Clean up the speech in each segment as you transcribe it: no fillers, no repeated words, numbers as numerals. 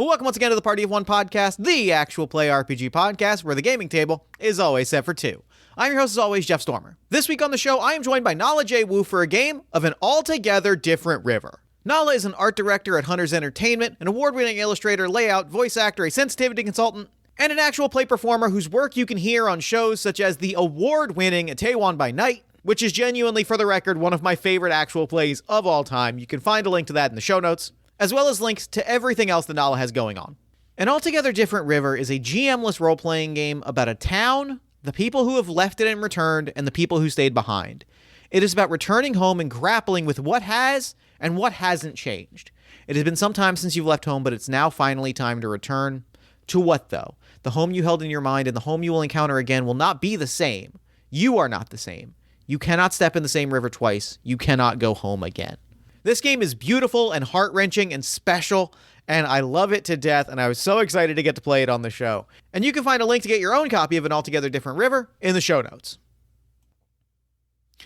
Well, welcome once again to the Party of One podcast, the actual play RPG podcast where the gaming table is always set for two. I'm your host, as always, Jeff Stormer. This week on the show, I am joined by Nala J. Wu for a game of an altogether different river. Nala is an art director at Hunters Entertainment, an award-winning illustrator, layout, voice actor, a sensitivity consultant, and an actual play performer whose work you can hear on shows such as the award-winning Itaewon by Night, which is genuinely, for the record, one of my favorite actual plays of all time. You can find a link to that in the show notes, as well as links to everything else that Nala has going on. An Altogether Different River is a GM-less role-playing game about a town, the people who have left it and returned, and the people who stayed behind. It is about returning home and grappling with what has and what hasn't changed. It has been some time since you've left home, but it's now finally time to return. To what, though? The home you held in your mind and the home you will encounter again will not be the same. You are not the same. You cannot step in the same river twice. You cannot go home again. This game is beautiful and heart-wrenching and special, and I love it to death, and I was so excited to get to play it on the show. And you can find a link to get your own copy of An Altogether Different River in the show notes.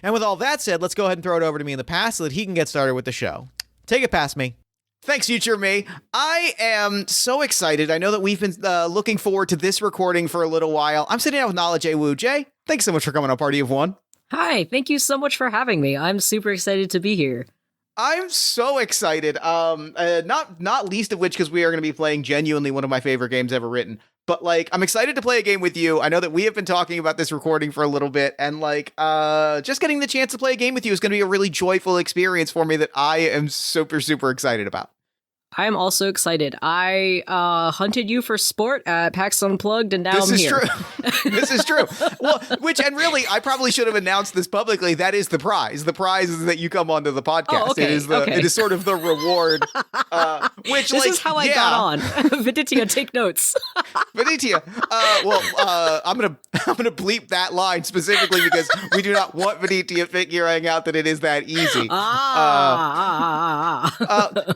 And with all that said, let's go ahead and throw it over to me in the past so that he can get started with the show. Take it past me. Thanks, future me. I am so excited. I know that we've been looking forward to this recording for a little while. I'm sitting down with Nala J. Wu. Jay, thanks so much for coming on Party of One. Hi, thank you so much for having me. I'm super excited to be here. I'm so excited. Not least of which because we are going to be playing genuinely one of my favorite games ever written. But I'm excited to play a game with you. I know that we have been talking about this recording for a little bit, and just getting the chance to play a game with you is going to be a really joyful experience for me that I am super, super excited about. I'm also excited. I hunted you for sport at PAX Unplugged, and now I'm here. This is true. Well, and really, I probably should have announced this publicly. That is the prize. The prize is that you come onto the podcast. Oh, okay, It is sort of the reward. This is how I got on. Vinitia, take notes. Vinitia. I'm gonna bleep that line specifically because we do not want Vinitia figuring out that it is that easy.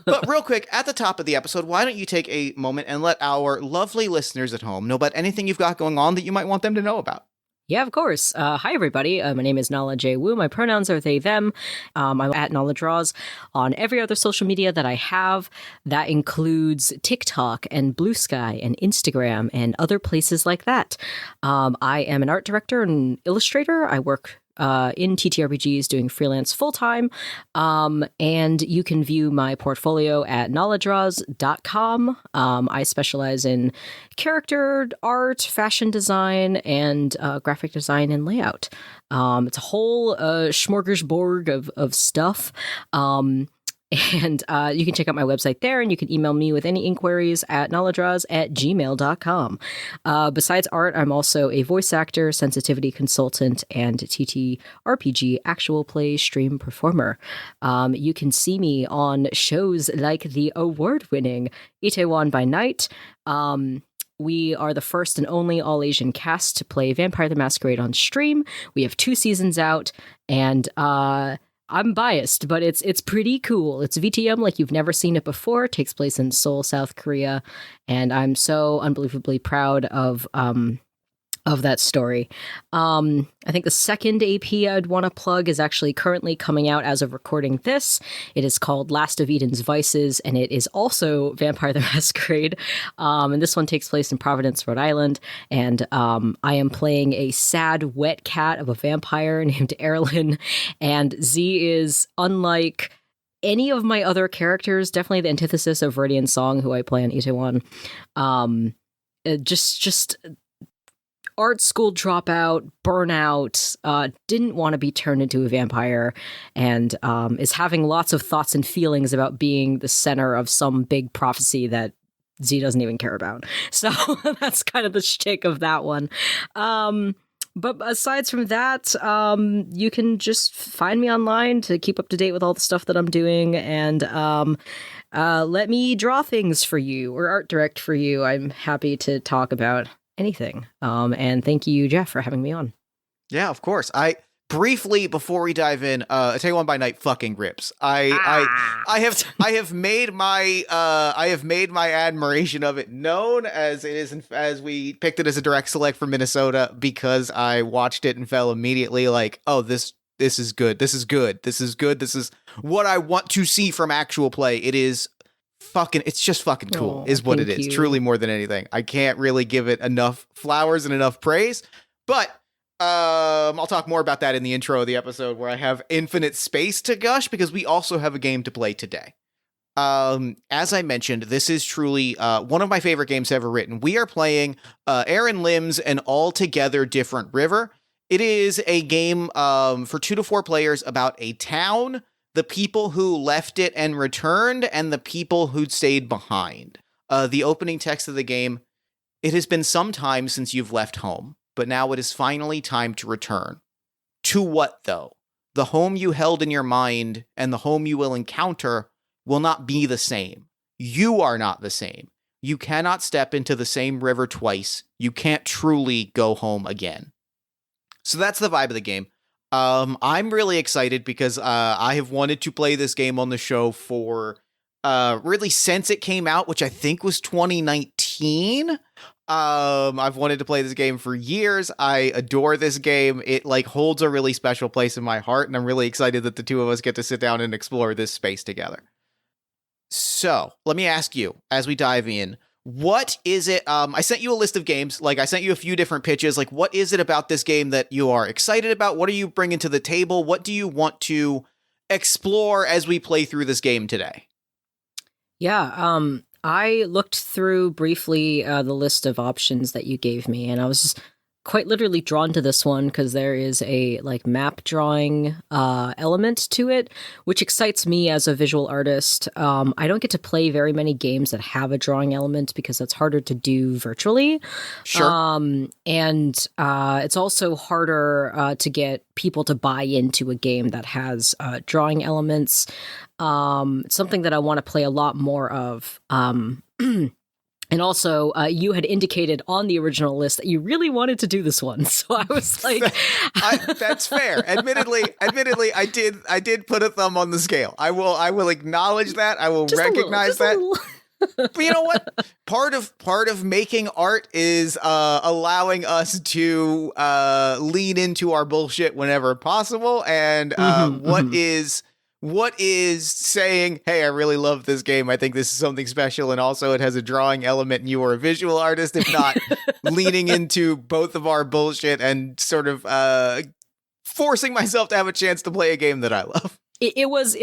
But real quick, at the top of the episode, why don't you take a moment and let our lovely listeners at home know about anything you've got going on that you might want them to know about? Yeah, of course. Hi, everybody. My name is Nala J. Wu. My pronouns are they, them. I'm at Nala Draws on every other social media that I have. That includes TikTok and Blue Sky and Instagram and other places like that. I am an art director and illustrator. I work in TTRPGs doing freelance full-time, and you can view my portfolio at naladraws.com. I specialize in character art, fashion design, and graphic design and layout. It's a whole smorgasbord of stuff. And you can check out my website there, and you can email me with any inquiries at naladraws@gmail.com. Besides art, I'm also a voice actor, sensitivity consultant, and TTRPG actual play stream performer. You can see me on shows like the award-winning Itaewon by Night. We are the first and only all-Asian cast to play Vampire the Masquerade on stream. We have 2 seasons out, and I'm biased, but it's pretty cool. It's VTM like you've never seen it before. It takes place in Seoul, South Korea, and I'm so unbelievably proud of that story. I think the second AP I'd want to plug is actually currently coming out as of recording this. It is called Last of Eden's Vices, and it is also Vampire the Masquerade. And this one takes place in Providence, Rhode Island, and I am playing a sad, wet cat of a vampire named Erlyn, and Z is unlike any of my other characters, definitely the antithesis of Viridian Song, who I play on Itaewon. Just art school dropout, burnout, didn't want to be turned into a vampire, and is having lots of thoughts and feelings about being the center of some big prophecy that Z doesn't even care about. So that's kind of the shtick of that one. But aside from that, you can just find me online to keep up to date with all the stuff that I'm doing, and let me draw things for you or art direct for you. I'm happy to talk about anything. And thank you, Jeff, for having me on. Yeah, of course. I briefly, before we dive in, Itaewon by Night fucking rips. I have made my admiration of it known as it is, as we picked it as a direct select from Minnesota because I watched it and fell immediately like, oh, this is good. This is good. This is good. This is what I want to see from actual play. It is it's just fucking cool, is what it is. You. Truly, more than anything. I can't really give it enough flowers and enough praise, but I'll talk more about that in the intro of the episode, where I have infinite space to gush, because we also have a game to play today. As I mentioned, this is truly one of my favorite games ever written. We are playing Aaron Lim's An Altogether Different River. It is a game for 2 to 4 players about a town, the people who left it and returned, and the people who stayed behind. The opening text of the game: "It has been some time since you've left home, but now it is finally time to return. To what, though? The home you held in your mind and the home you will encounter will not be the same. You are not the same. You cannot step into the same river twice. You can't truly go home again." So that's the vibe of the game. I'm really excited because I have wanted to play this game on the show for really since it came out, which I think was 2019. I've wanted to play this game for years. I adore this game. It holds a really special place in my heart, and I'm really excited that the two of us get to sit down and explore this space together. So let me ask you, as we dive in, what is it? I sent you a list of games. I sent you a few different pitches. What is it about this game that you are excited about? What are you bringing to the table? What do you want to explore as we play through this game today? Yeah, I looked through briefly the list of options that you gave me, and I was quite literally drawn to this one because there is a map drawing element to it, which excites me as a visual artist. I don't get to play very many games that have a drawing element because that's harder to do virtually. Sure. And it's also harder to get people to buy into a game that has drawing elements. It's something that I want to play a lot more of. And also, you had indicated on the original list that you really wanted to do this one, so I was like, "That's fair." Admittedly, I did put a thumb on the scale. I will acknowledge that. I will recognize that. But you know what? Part of making art is allowing us to lean into our bullshit whenever possible, and what is saying, "Hey, I really love this game. I think this is something special, and also it has a drawing element, and you are a visual artist," if not leaning into both of our bullshit and sort of forcing myself to have a chance to play a game that I love. It was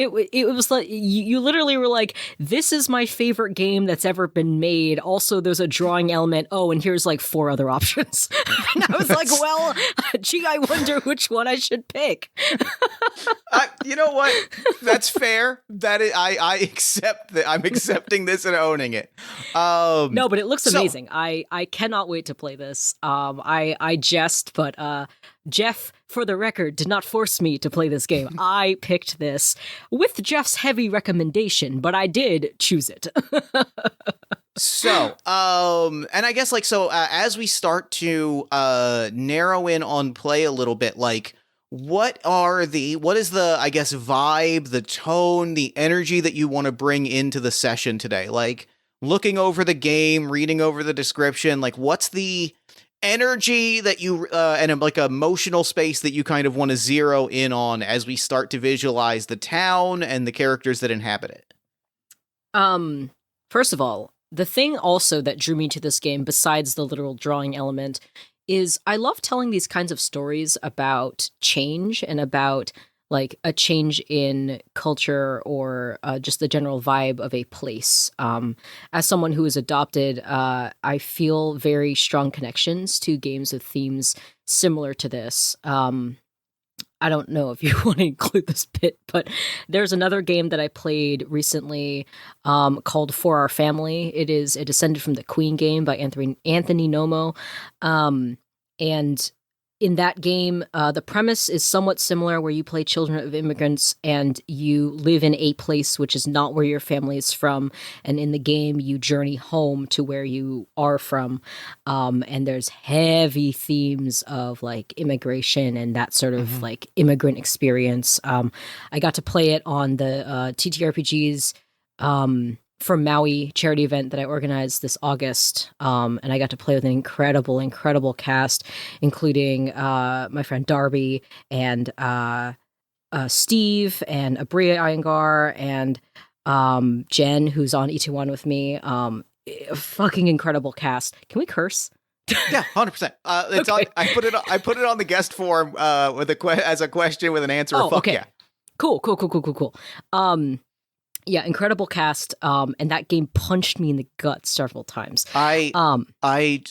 like you literally were like, "This is my favorite game that's ever been made. Also, there's a drawing element. Oh, and here's 4 other options." And I was like, "Well, gee, I wonder which one I should pick." You know what? That's fair. I accept that. I'm accepting this and owning it. No, but it looks amazing. I cannot wait to play this. I jest, but Jeff, for the record, did not force me to play this game. I picked this with Jeff's heavy recommendation, but I did choose it. So, and I guess as we start to narrow in on play a little bit, what is the, I guess, vibe, the tone, the energy that you want to bring into the session today? Looking over the game, reading over the description, what's the energy that you and emotional space that you kind of want to zero in on as we start to visualize the town and the characters that inhabit it? First of all, the thing also that drew me to this game, besides the literal drawing element, is I love telling these kinds of stories about change and about a change in culture or just the general vibe of a place. As someone who is adopted, I feel very strong connections to games with themes similar to this. I don't know if you want to include this bit, but there's another game that I played recently called For Our Family. It is a descended from the Queen game by Anthony Nomo. And in that game, the premise is somewhat similar, where you play children of immigrants and you live in a place which is not where your family is from. And in the game, you journey home to where you are from. And there's heavy themes of immigration and that sort of immigrant experience. I got to play it on the TTRPGs from Maui charity event that I organized this August. And I got to play with an incredible cast, including my friend Darby and Steve and Abria Iyengar and Jen, who's on E21 with me. Fucking incredible cast. Can we curse? Yeah, 100%. It's Okay. on. I put it on the guest form with as a question with an answer. Oh, Fuck okay. yeah. Cool. Yeah, incredible cast. And that game punched me in the gut several times. I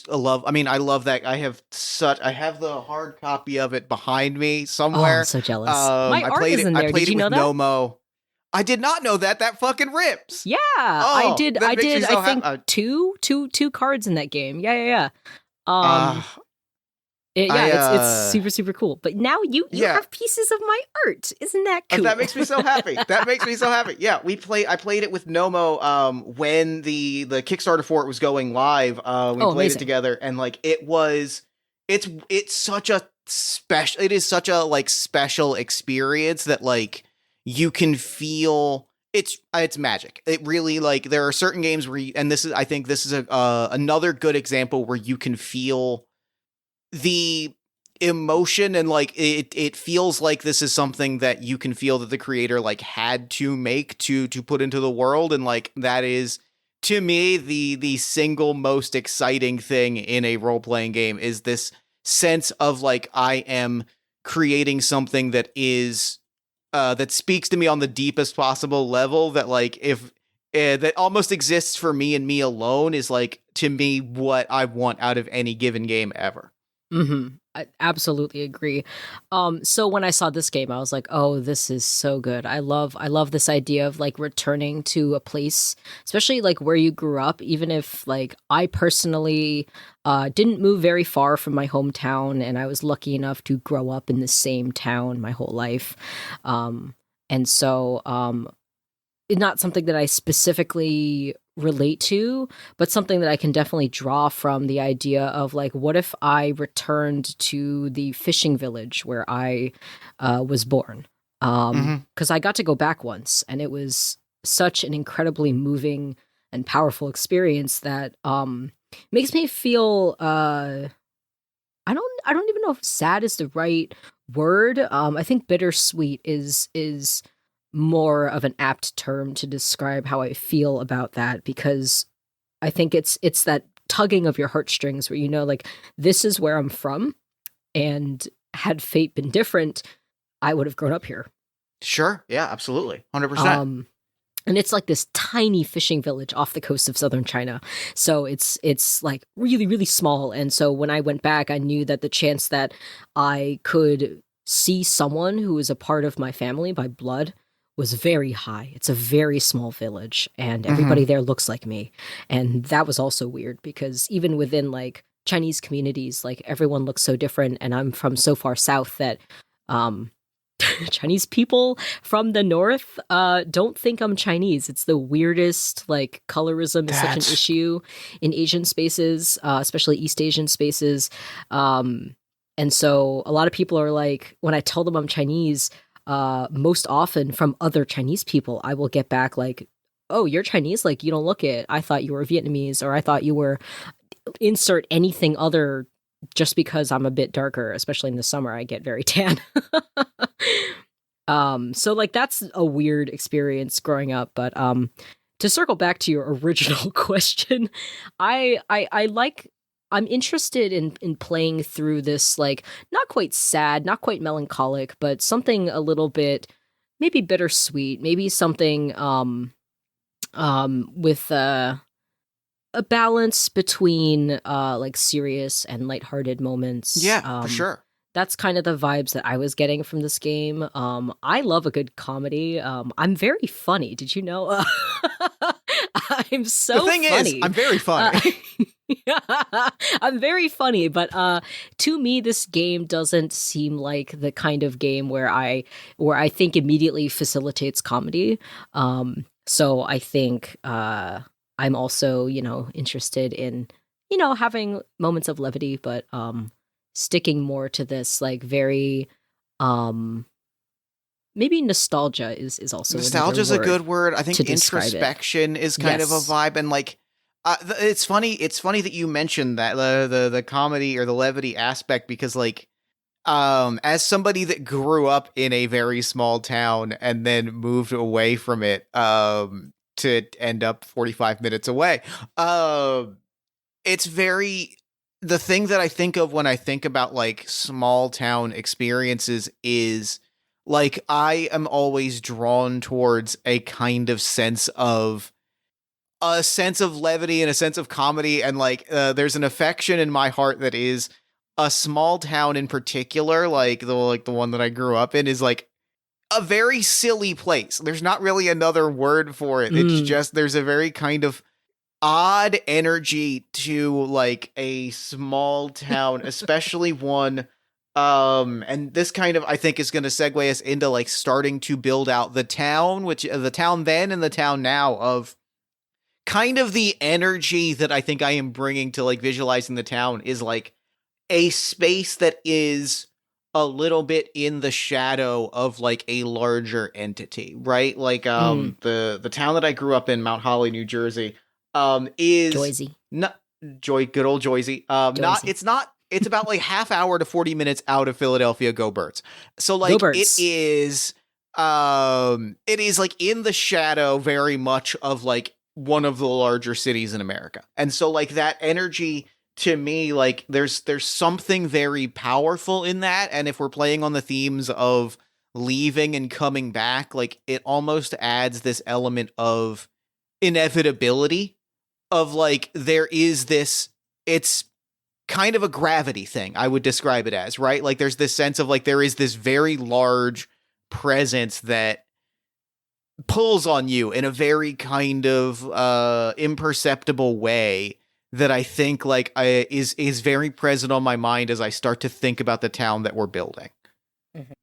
love. I mean, I love that. I have the hard copy of it behind me Oh, somewhere. I'm so jealous. My I art played is it. in I there. played Did you it know with that? Nomo. I did not know that. That fucking rips. Yeah, I did. that I makes me did. so I think two cards in that game. Yeah. It's super super cool. But now you have pieces of my art. Isn't that cool? That makes me so happy. Yeah, I played it with Nomo when the Kickstarter for it was going live. We played amazing. it together, and like it's such a special. It is such a like special experience that like you can feel. It's magic. It really like there are certain games where I think this is another good example where you can feel the emotion and like it feels like this is something that you can feel that the creator like had to make to put into the world, and like that is to me the single most exciting thing in a role-playing game is this sense of like I am creating something that is that speaks to me on the deepest possible level, that like if that almost exists for me and me alone, is like to me what I want out of any given game ever. I absolutely agree. So when I saw this game, I was like, "Oh, this is so good." I love this idea of like returning to a place, especially like where you grew up. Even if like I personally didn't move very far from my hometown, and I was lucky enough to grow up in the same town my whole life, and so it's not something that I specifically relate to, but something that I can definitely draw from the idea of like, what if I returned to the fishing village where I was born? Because I got to go back once, and it was such an incredibly moving and powerful experience that makes me feel I don't even know if sad is the right word. I think bittersweet is more of an apt term to describe how I feel about that, because I think it's that tugging of your heartstrings where you know like this is where I'm from, and had fate been different, I would have grown up here. Sure. Yeah, absolutely. 100%. And it's like this tiny fishing village off the coast of southern China. So it's like really, really small. And so when I went back, I knew that the chance that I could see someone who was a part of my family by blood was very high. It's a very small village, and everybody there looks like me. And that was also weird, because even within like Chinese communities, like everyone looks so different, and I'm from so far south that Chinese people from the north don't think I'm Chinese. It's the weirdest. Like colorism is such an issue in Asian spaces, especially East Asian spaces. And so a lot of people are like, when I tell them I'm Chinese, most often from other Chinese people, I will get back like, "Oh, you're Chinese? Like you don't look it. I thought you were Vietnamese, or I thought you were insert anything other." Just because I'm a bit darker, especially in the summer, I get very tan. So like that's a weird experience growing up. But to circle back to your original question, I'm interested in playing through this, like not quite sad, not quite melancholic, but something a little bit maybe bittersweet, maybe something with a balance between like serious and lighthearted moments. Yeah, for sure. That's kind of the vibes that I was getting from this game. I love a good comedy. I'm very funny. Did you know? I'm so funny. The thing is, I'm very funny. I'm very funny, but to me, this game doesn't seem like the kind of game where I think immediately facilitates comedy. So I think I'm also, interested in, having moments of levity, but sticking more to this like very maybe nostalgia is also nostalgia's a good word. I think introspection is kind of a vibe, and like it's funny that you mentioned that the comedy or the levity aspect, because like as somebody that grew up in a very small town and then moved away from it, to end up 45 minutes away, it's very, the thing that I think of when I think about like small town experiences is like I am always drawn towards a kind of sense of levity and a sense of comedy, and like there's an affection in my heart that is a small town in particular, like the one that I grew up in, is like a very silly place. There's not really another word for it. It's just there's a very kind of odd energy to like a small town, especially one. And this kind of, I think, is going to segue us into like starting to build out the town, which the town then and the town now, of kind of the energy that I think I am bringing to like visualizing the town is like a space that is a little bit in the shadow of like a larger entity, right? Like the town that I grew up in, Mount Holly, New Jersey, is Joyzy. Good old Joyzy. It's about like half hour to 40 minutes out of Philadelphia. Go Birds. So like it is like in the shadow very much of like one of the larger cities in America. And so like that energy, to me, like there's something very powerful in that. And if we're playing on the themes of leaving and coming back, like it almost adds this element of inevitability of like there is this, it's kind of a gravity thing, I would describe it as, right? Like there's this sense of like there is this very large presence that pulls on you in a very kind of imperceptible way that I think like is very present on my mind as I start to think about the town that we're building. Mm-hmm.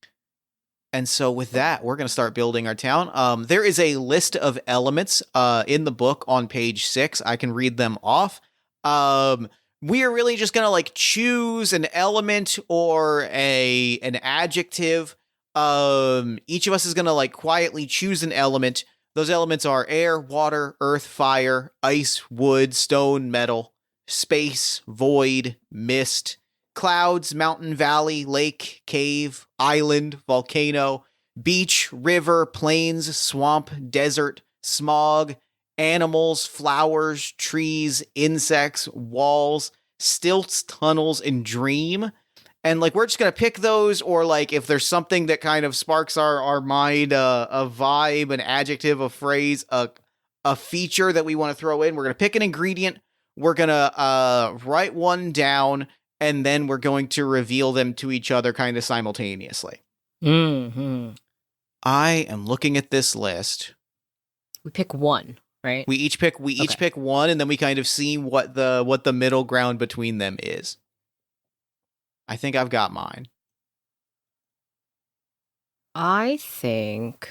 And so with that, we're going to start building our town. There is a list of elements in the book on page 6. I can read them off. We are really just going to like choose an element or an adjective. Each of us is going to like quietly choose an element. Those elements are air, water, earth, fire, ice, wood, stone, metal, space, void, mist, clouds, mountain, valley, lake, cave, island, volcano, beach, river, plains, swamp, desert, smog, animals, flowers, trees, insects, walls, stilts, tunnels, and dream. And like we're just gonna pick those, or like if there's something that kind of sparks our mind, a vibe, an adjective, a phrase, a feature that we want to throw in, we're gonna pick an ingredient. We're gonna write one down, and then we're going to reveal them to each other kind of simultaneously. Mm-hmm. I am looking at this list. We pick one, right? We each pick one, and then we kind of see what the middle ground between them is. I think I've got mine. I think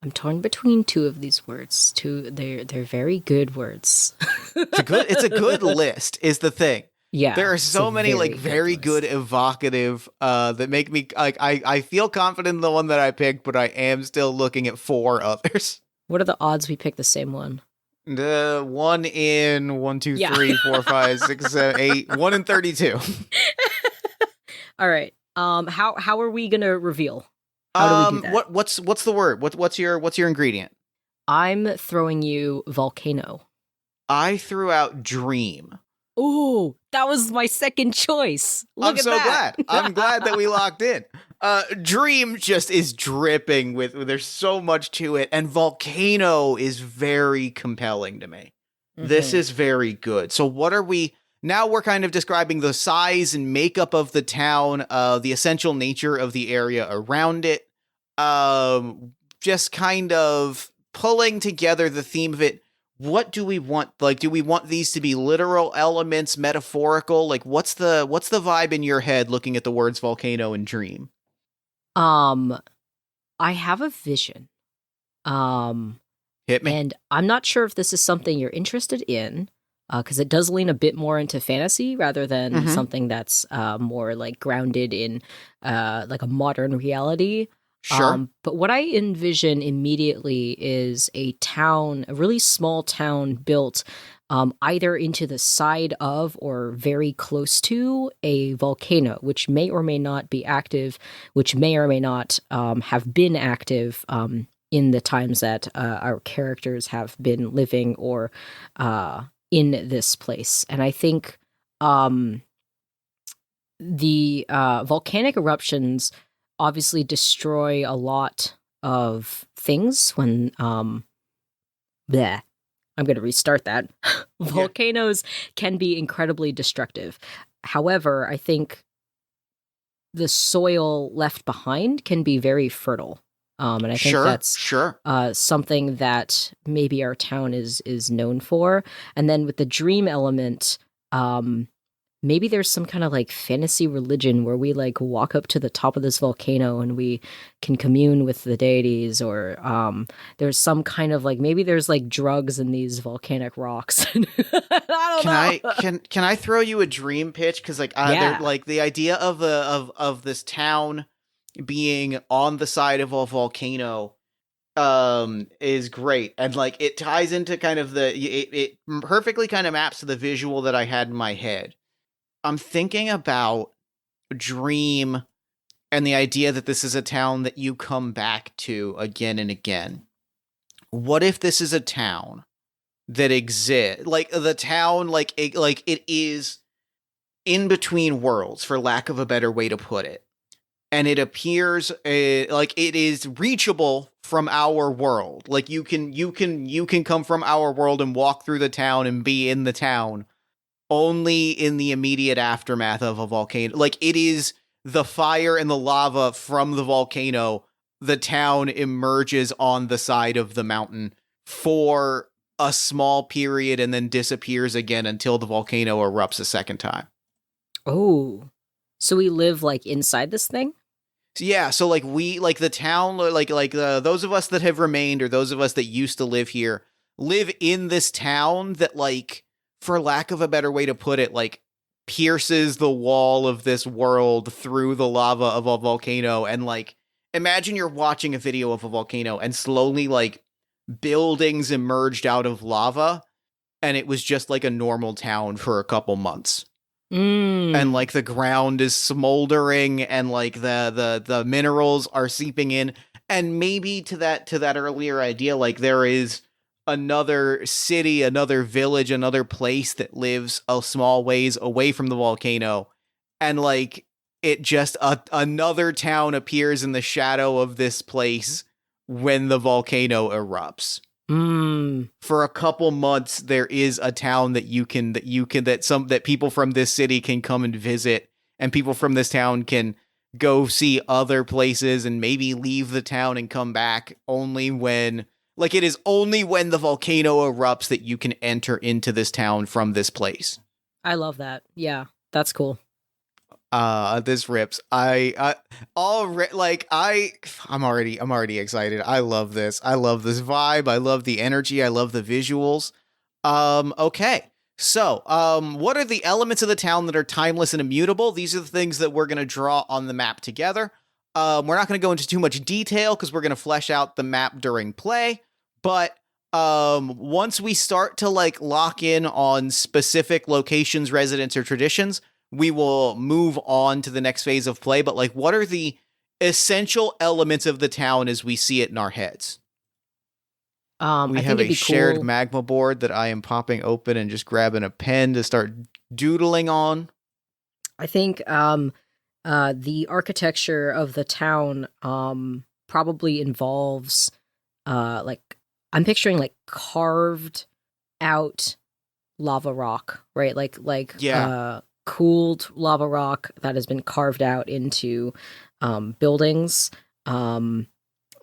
I'm torn between two of these words. They're very good words. It's a good list, is the thing. Yeah. There are so many like very good evocative that make me like I feel confident in the one that I picked, but I am still looking at 4 others. What are the odds we pick the same one? 1 in 1, 2, 3, 4, 5, 6, 7, 8. 1 in 32. All right. How are we gonna reveal? How do we do that? What's the word? What's your ingredient? I'm throwing you volcano. I threw out dream. Ooh, that was my second choice. I'm so glad. I'm glad that we locked in. Dream just is dripping with, there's so much to it, and volcano is very compelling to me. Mm-hmm. This is very good. So what are we? Now we're kind of describing the size and makeup of the town, the essential nature of the area around it, just kind of pulling together the theme of it. What do we want? Like, do we want these to be literal elements, metaphorical? Like, what's the vibe in your head looking at the words volcano and dream? I have a vision. Hit me. And I'm not sure if this is something you're interested in. Because it does lean a bit more into fantasy rather than something that's more like grounded in like a modern reality. Sure. But what I envision immediately is a town, a really small town built either into the side of or very close to a volcano, which may or may not be active, which may or may not have been active in the times that our characters have been living or in this place. And I think the volcanic eruptions obviously destroy a lot of things when bleh. I'm going to restart that. Volcanoes can be incredibly destructive. However, I think the soil left behind can be very fertile. And I think that's something that maybe our town is known for. And then with the dream element, maybe there's some kind of like fantasy religion where we like walk up to the top of this volcano and we can commune with the deities, or there's some kind of like, maybe there's like drugs in these volcanic rocks. I don't know. Can I throw you a dream pitch? Because like like the idea of this town being on the side of a volcano is great, and like it ties into kind of it perfectly kind of maps to the visual that I had in my head. I'm thinking about Dream and the idea that this is a town that you come back to again and again. What if this is a town that exists, like the town, like it is in between worlds, for lack of a better way to put it, and it appears like it is reachable from our world. Like you can come from our world and walk through the town and be in the town only in the immediate aftermath of a volcano. Like it is the fire and the lava from the volcano. The town emerges on the side of the mountain for a small period and then disappears again until the volcano erupts a second time. Oh, so we live like inside this thing? Yeah, so like we, like the town, like those of us that have remained, or those of us that used to live here, live in this town that, like, for lack of a better way to put it, like pierces the wall of this world through the lava of a volcano. And like, imagine you're watching a video of a volcano and slowly like buildings emerged out of lava, and it was just like a normal town for a couple months. And like the ground is smoldering, and like the minerals are seeping in. And maybe to that earlier idea, like there is another city, another village, another place that lives a small ways away from the volcano, and like it just another town appears in the shadow of this place when the volcano erupts. For a couple months, there is a town that that people from this city can come and visit, and people from this town can go see other places and maybe leave the town and come back only when, like, it is only when the volcano erupts that you can enter into this town from this place. I love that. Yeah, that's cool. This rips. I'm already excited. I love this. I love this vibe. I love the energy. I love the visuals. Okay. So, what are the elements of the town that are timeless and immutable? These are the things that we're going to draw on the map together. We're not going to go into too much detail because we're going to flesh out the map during play. But once we start to like lock in on specific locations, residents, or traditions, we will move on to the next phase of play. But like, what are the essential elements of the town as we see it in our heads? We have a shared magma board that I am popping open and just grabbing a pen to start doodling on. I think the architecture of the town probably involves like, I'm picturing like carved out lava rock, right? Like cooled lava rock that has been carved out into buildings.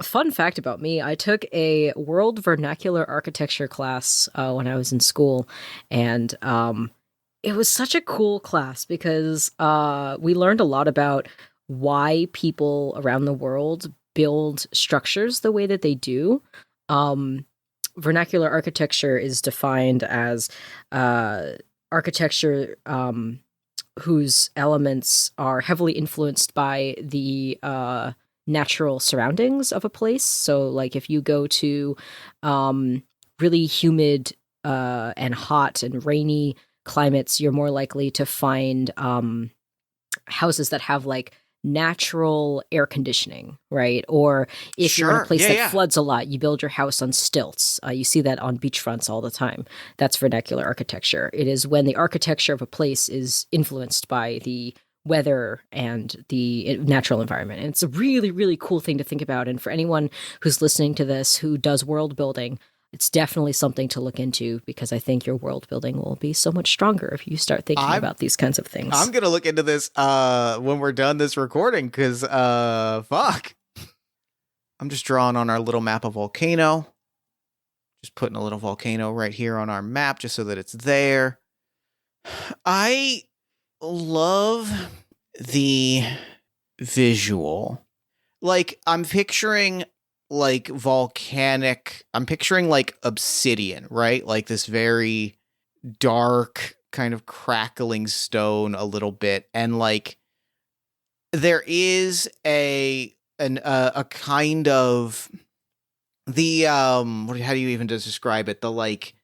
Fun fact about me, I took a world vernacular architecture class when I was in school, and it was such a cool class because we learned a lot about why people around the world build structures the way that they do. Vernacular architecture is defined as architecture whose elements are heavily influenced by the natural surroundings of a place. So like if you go to really humid and hot and rainy climates, you're more likely to find houses that have like natural air conditioning, right? Or if you're in a Sure. place Yeah, that yeah. floods a lot, you build your house on stilts. You see that on beachfronts all the time. That's vernacular architecture. It is when the architecture of a place is influenced by the weather and the natural environment. And it's a really, really cool thing to think about. And for anyone who's listening to this who does world building, it's definitely something to look into, because I think your world building will be so much stronger if you start thinking about these kinds of things. I'm gonna look into this when we're done this recording, because fuck. I'm just drawing on our little map a volcano. Just putting a little volcano right here on our map just so that it's there. I love the visual. Like, I'm picturing like I'm picturing like obsidian, right? Like this very dark kind of crackling stone a little bit, and like there is a kind of the how do you even describe it, the like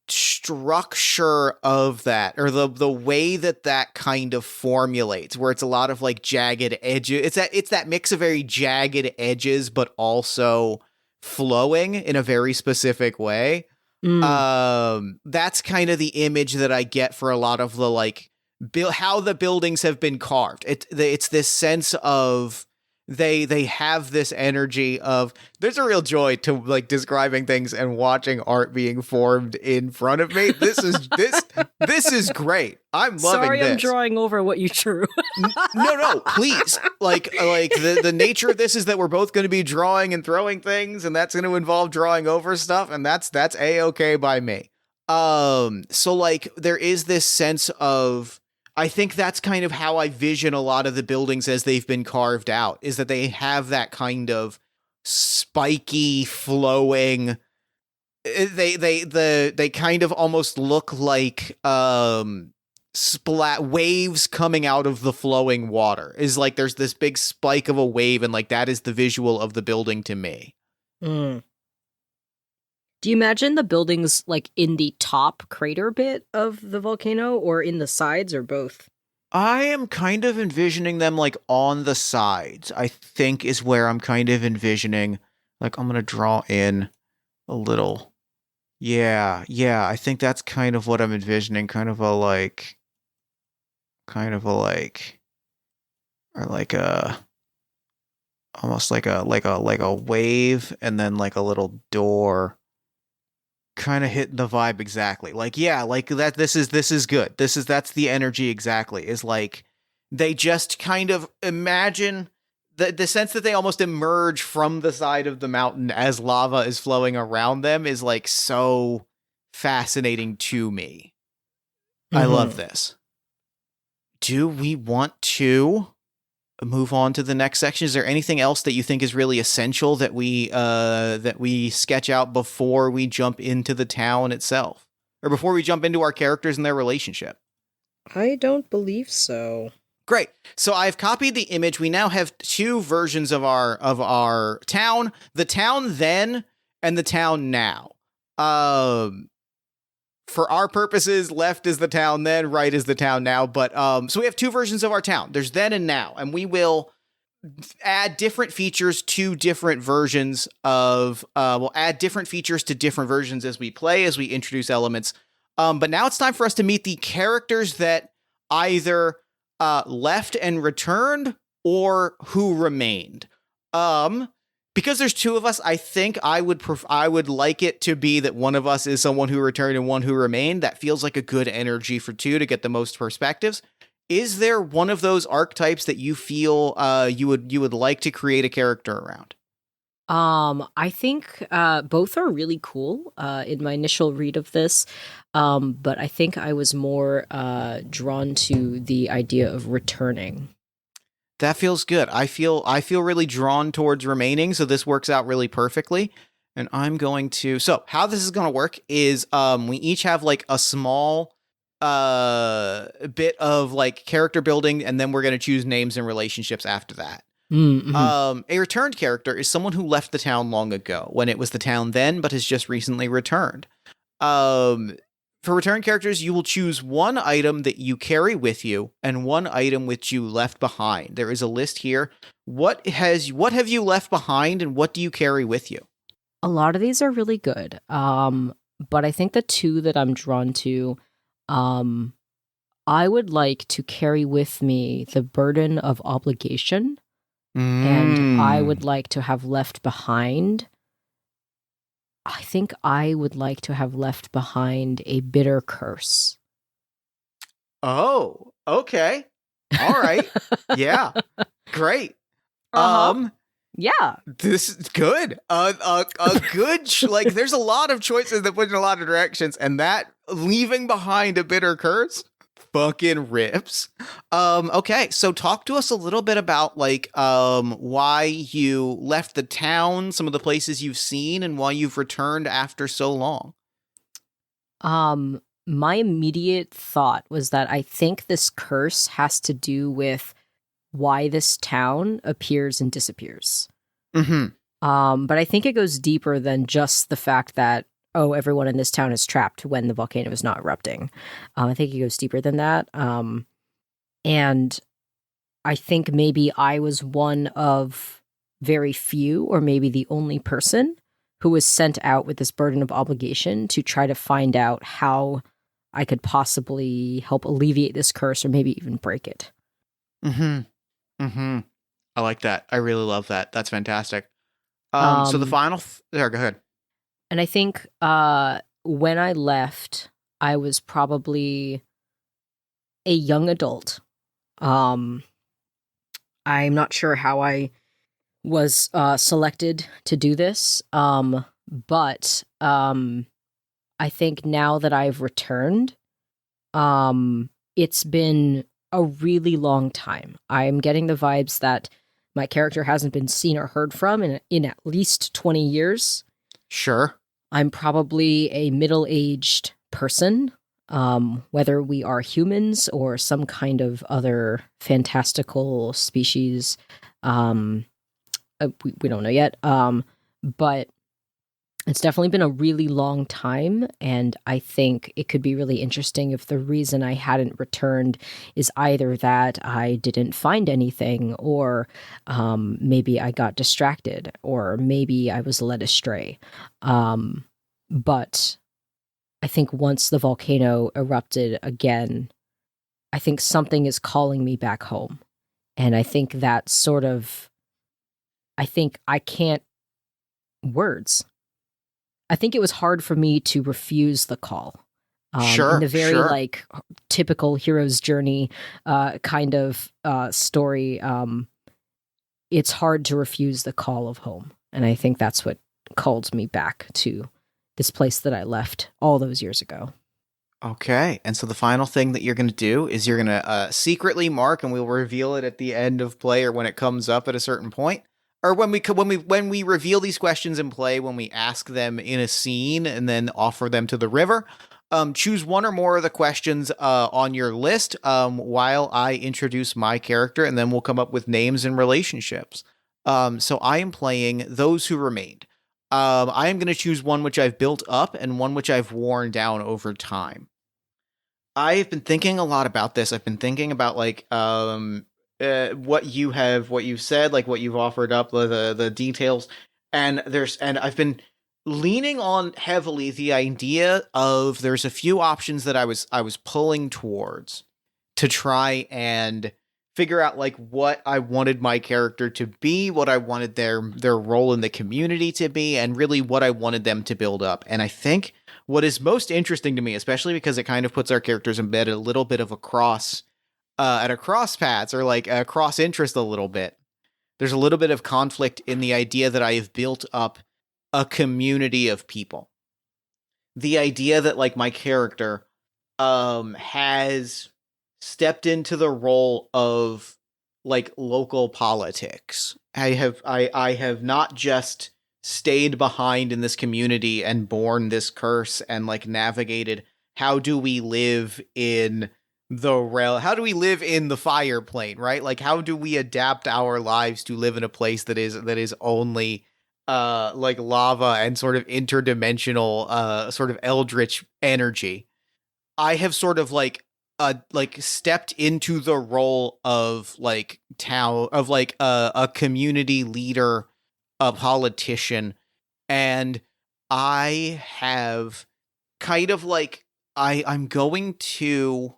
structure of that, or the way that kind of formulates, where it's a lot of like jagged edges. It's that mix of very jagged edges but also flowing in a very specific way. That's kind of the image that I get for a lot of the like how the buildings have been carved. It's this sense of they have this energy of, there's a real joy to like describing things and watching art being formed in front of me. This is great. I'm loving Sorry, this. I'm drawing over what you drew. No, please. Like the nature of this is that we're both going to be drawing and throwing things, and that's going to involve drawing over stuff, and that's A-okay by me. So like there is this sense of, I think that's kind of how I vision a lot of the buildings as they've been carved out, is that they have that kind of spiky, flowing. They kind of almost look like waves coming out of the flowing water. Is like there's this big spike of a wave, and like that is the visual of the building to me. Do you imagine the buildings like in the top crater bit of the volcano, or in the sides, or both? I am kind of envisioning them like on the sides, I think, is where I'm kind of envisioning. Like, I'm going to draw in a little. Yeah, I think that's kind of what I'm envisioning. Kind of a like, or like a, almost like a wave, and then like a little door. Kind of hitting the vibe exactly. Like, yeah, like that. This is good. That's the energy exactly. Is like they just kind of imagine the sense that they almost emerge from the side of the mountain as lava is flowing around them is like so fascinating to me. I love this. Do we want to move on to the next section? Is there anything else that you think is really essential that we sketch out before we jump into the town itself, or before we jump into our characters and their relationship? I don't believe so. Great. So I've copied the image. We now have two versions of our town: the town then and the town now. For our purposes, left is the town then, right is the town now. But so we have two versions of our town. There's then and now, and we will add different features to different versions of. We'll add different features to different versions as we play, as we introduce elements. But now it's time for us to meet the characters that either left and returned, or who remained. Because there's two of us, I think I would like it to be that one of us is someone who returned and one who remained. That feels like a good energy for two to get the most perspectives. Is there one of those archetypes that you feel you would like to create a character around? I think both are really cool in my initial read of this, but I think I was more drawn to the idea of returning. That feels good. I feel really drawn towards remaining, so this works out really perfectly. And I'm going to... So, how this is going to work is we each have like a small bit of like character building, and then we're going to choose names and relationships after that. Mm-hmm. A returned character is someone who left the town long ago, when it was the town then, but has just recently returned. For return characters, you will choose one item that you carry with you and one item which you left behind. There is a list here. What have you left behind and what do you carry with you? A lot of these are really good. But I think the two that I'm drawn to, I would like to carry with me the burden of obligation, and I would like to have left behind. I think I would like to have left behind a bitter curse. Oh, okay. All right. Yeah. Great. Yeah. This is good. A good like. There's a lot of choices that put in a lot of directions, and that leaving behind a bitter curse, fucking rips. Okay, so talk to us a little bit about like why you left the town, some of the places you've seen, and why you've returned after so long. My immediate thought was that I think this curse has to do with why this town appears and disappears. Mm-hmm. But I think it goes deeper than just the fact that, oh, everyone in this town is trapped when the volcano is not erupting. I think it goes deeper than that. And I think maybe I was one of very few, or maybe the only person who was sent out with this burden of obligation to try to find out how I could possibly help alleviate this curse or maybe even break it. Mm-hmm. Mm-hmm. I like that. I really love that. That's fantastic. So the final... There, go ahead. And I think when I left, I was probably a young adult. I'm not sure how I was selected to do this, but I think now that I've returned, it's been a really long time. I'm getting the vibes that my character hasn't been seen or heard from in at least 20 years. Sure. I'm probably a middle-aged person, whether we are humans or some kind of other fantastical species. We don't know yet, but it's definitely been a really long time, and I think it could be really interesting if the reason I hadn't returned is either that I didn't find anything, or maybe I got distracted, or maybe I was led astray. But I think once the volcano erupted again, I think something is calling me back home. And I think that sort of, I think I can't words. I think it was hard for me to refuse the call. Sure, in the very sure. like typical hero's journey kind of story, it's hard to refuse the call of home. And I think that's what called me back to this place that I left all those years ago. Okay, and so the final thing that you're going to do is you're going to secretly mark, and we'll reveal it at the end of play or when it comes up at a certain point, or when we reveal these questions in play, when we ask them in a scene and then offer them to the river. Choose one or more of the questions on your list while I introduce my character, and then we'll come up with names and relationships. So I am playing Those Who Remained. I am going to choose one which I've built up and one which I've worn down over time. I've been thinking a lot about this. I've been thinking about like what you've said, like what you've offered up, the details, and I've been leaning on heavily the idea of there's a few options that I was pulling towards to try and figure out like what I wanted my character to be, what I wanted their role in the community to be, and really what I wanted them to build up. And I think what is most interesting to me, especially because it kind of puts our characters in bed a little bit of a cross paths, or like a cross interest a little bit. There's a little bit of conflict in the idea that I have built up a community of people. The idea that like my character has stepped into the role of like local politics. I have not just stayed behind in this community and borne this curse and like navigated how do we live in how do we live in the fire plane, right? Like how do we adapt our lives to live in a place that is only like lava and sort of interdimensional sort of eldritch energy, I have sort of like stepped into the role of like a community leader, a politician, and I have kind of like I'm going to.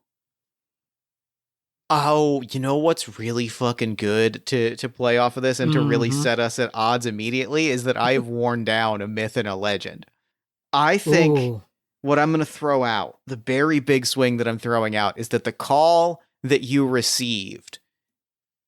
Oh, you know what's really fucking good to play off of this and to really set us at odds immediately is that I've worn down a myth and a legend. I think Ooh. what I'm going to throw out, the very big swing that I'm throwing out, is that the call that you received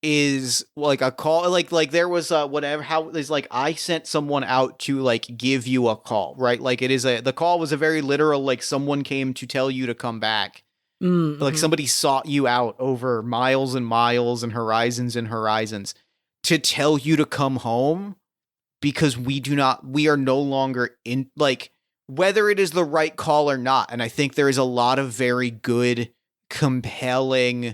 is like a call, like there was whatever, how is like I sent someone out to like give you a call, right? Like the call was a very literal, like someone came to tell you to come back. Mm-hmm. Like somebody sought you out over miles and miles and horizons to tell you to come home, because we are no longer in, like, whether it is the right call or not. And I think there is a lot of very good, compelling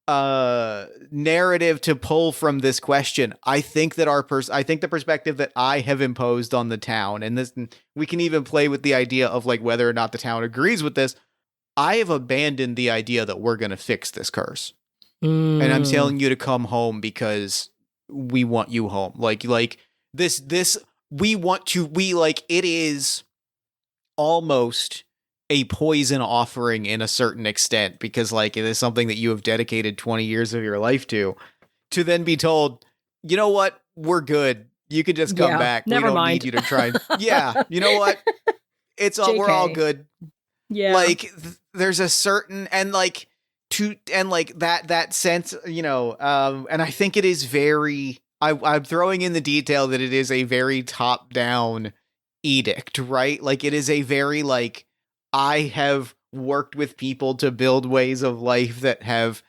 narrative to pull from this question. I think that I think the perspective that I have imposed on the town, and this, we can even play with the idea of like whether or not the town agrees with this. I have abandoned the idea that we're going to fix this curse. And I'm telling you to come home because we want you home. Like this, it is almost a poison offering in a certain extent, because like it is something that you have dedicated 20 years of your life to then be told, you know what? We're good. You can just come back. Never we don't mind. need you to try. Yeah. You know what? It's all, we're all good. Yeah. Like there's a certain, and like that sense, you know, and I think it is very, I'm throwing in the detail that it is a very top down edict, right? Like it is a very like, I have worked with people to build ways of life that have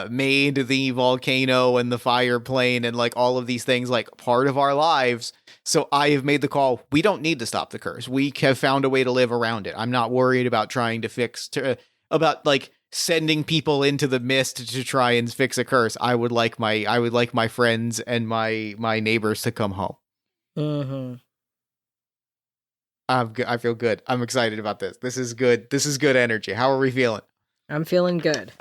made the volcano and the fire plane and like all of these things like part of our lives. So I have made the call. We don't need to stop the curse. We have found a way to live around it. I'm not worried about trying to about like sending people into the mist to try and fix a curse. I would like my friends and my neighbors to come home. Mm-hmm. I feel good. I'm excited about this. This is good. This is good energy. How are we feeling? I'm feeling good.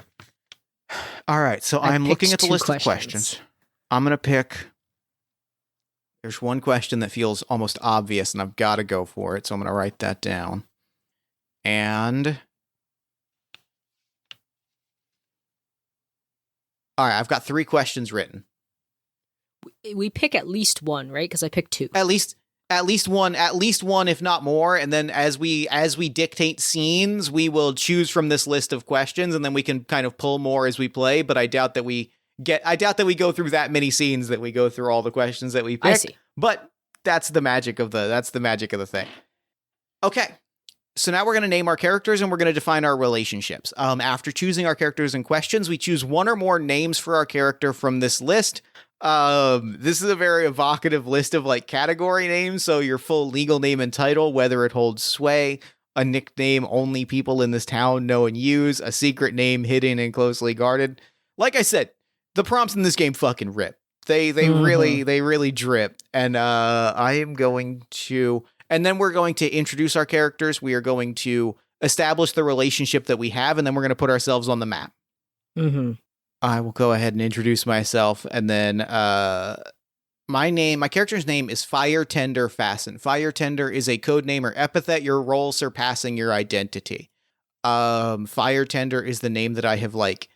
All right. So I'm looking at the list of questions. I'm going to pick. There's one question that feels almost obvious, and I've got to go for it. So I'm going to write that down. And all right, I've got 3 questions written. We pick at least one, right? Because I picked 2. At least one, if not more. And then as we dictate scenes, we will choose from this list of questions, and then we can kind of pull more as we play. But I doubt that we go through that many scenes, that we go through all the questions that we pick. I see. But that's the magic of the thing. Okay. So now we're going to name our characters and we're going to define our relationships. After choosing our characters and questions, we choose one or more names for our character from this list. This is a very evocative list of like category names. So your full legal name and title, whether it holds sway, a nickname only people in this town know and use, a secret name hidden and closely guarded. Like I said, the prompts in this game fucking rip. They really drip. And I am going to, and then we're going to introduce our characters. We are going to establish the relationship that we have, and then we're going to put ourselves on the map. Mm-hmm. I will go ahead and introduce myself, and then my character's name is Fire Tender Fasten. Fire Tender is a code name or epithet, your role surpassing your identity. Fire Tender is the name that I have like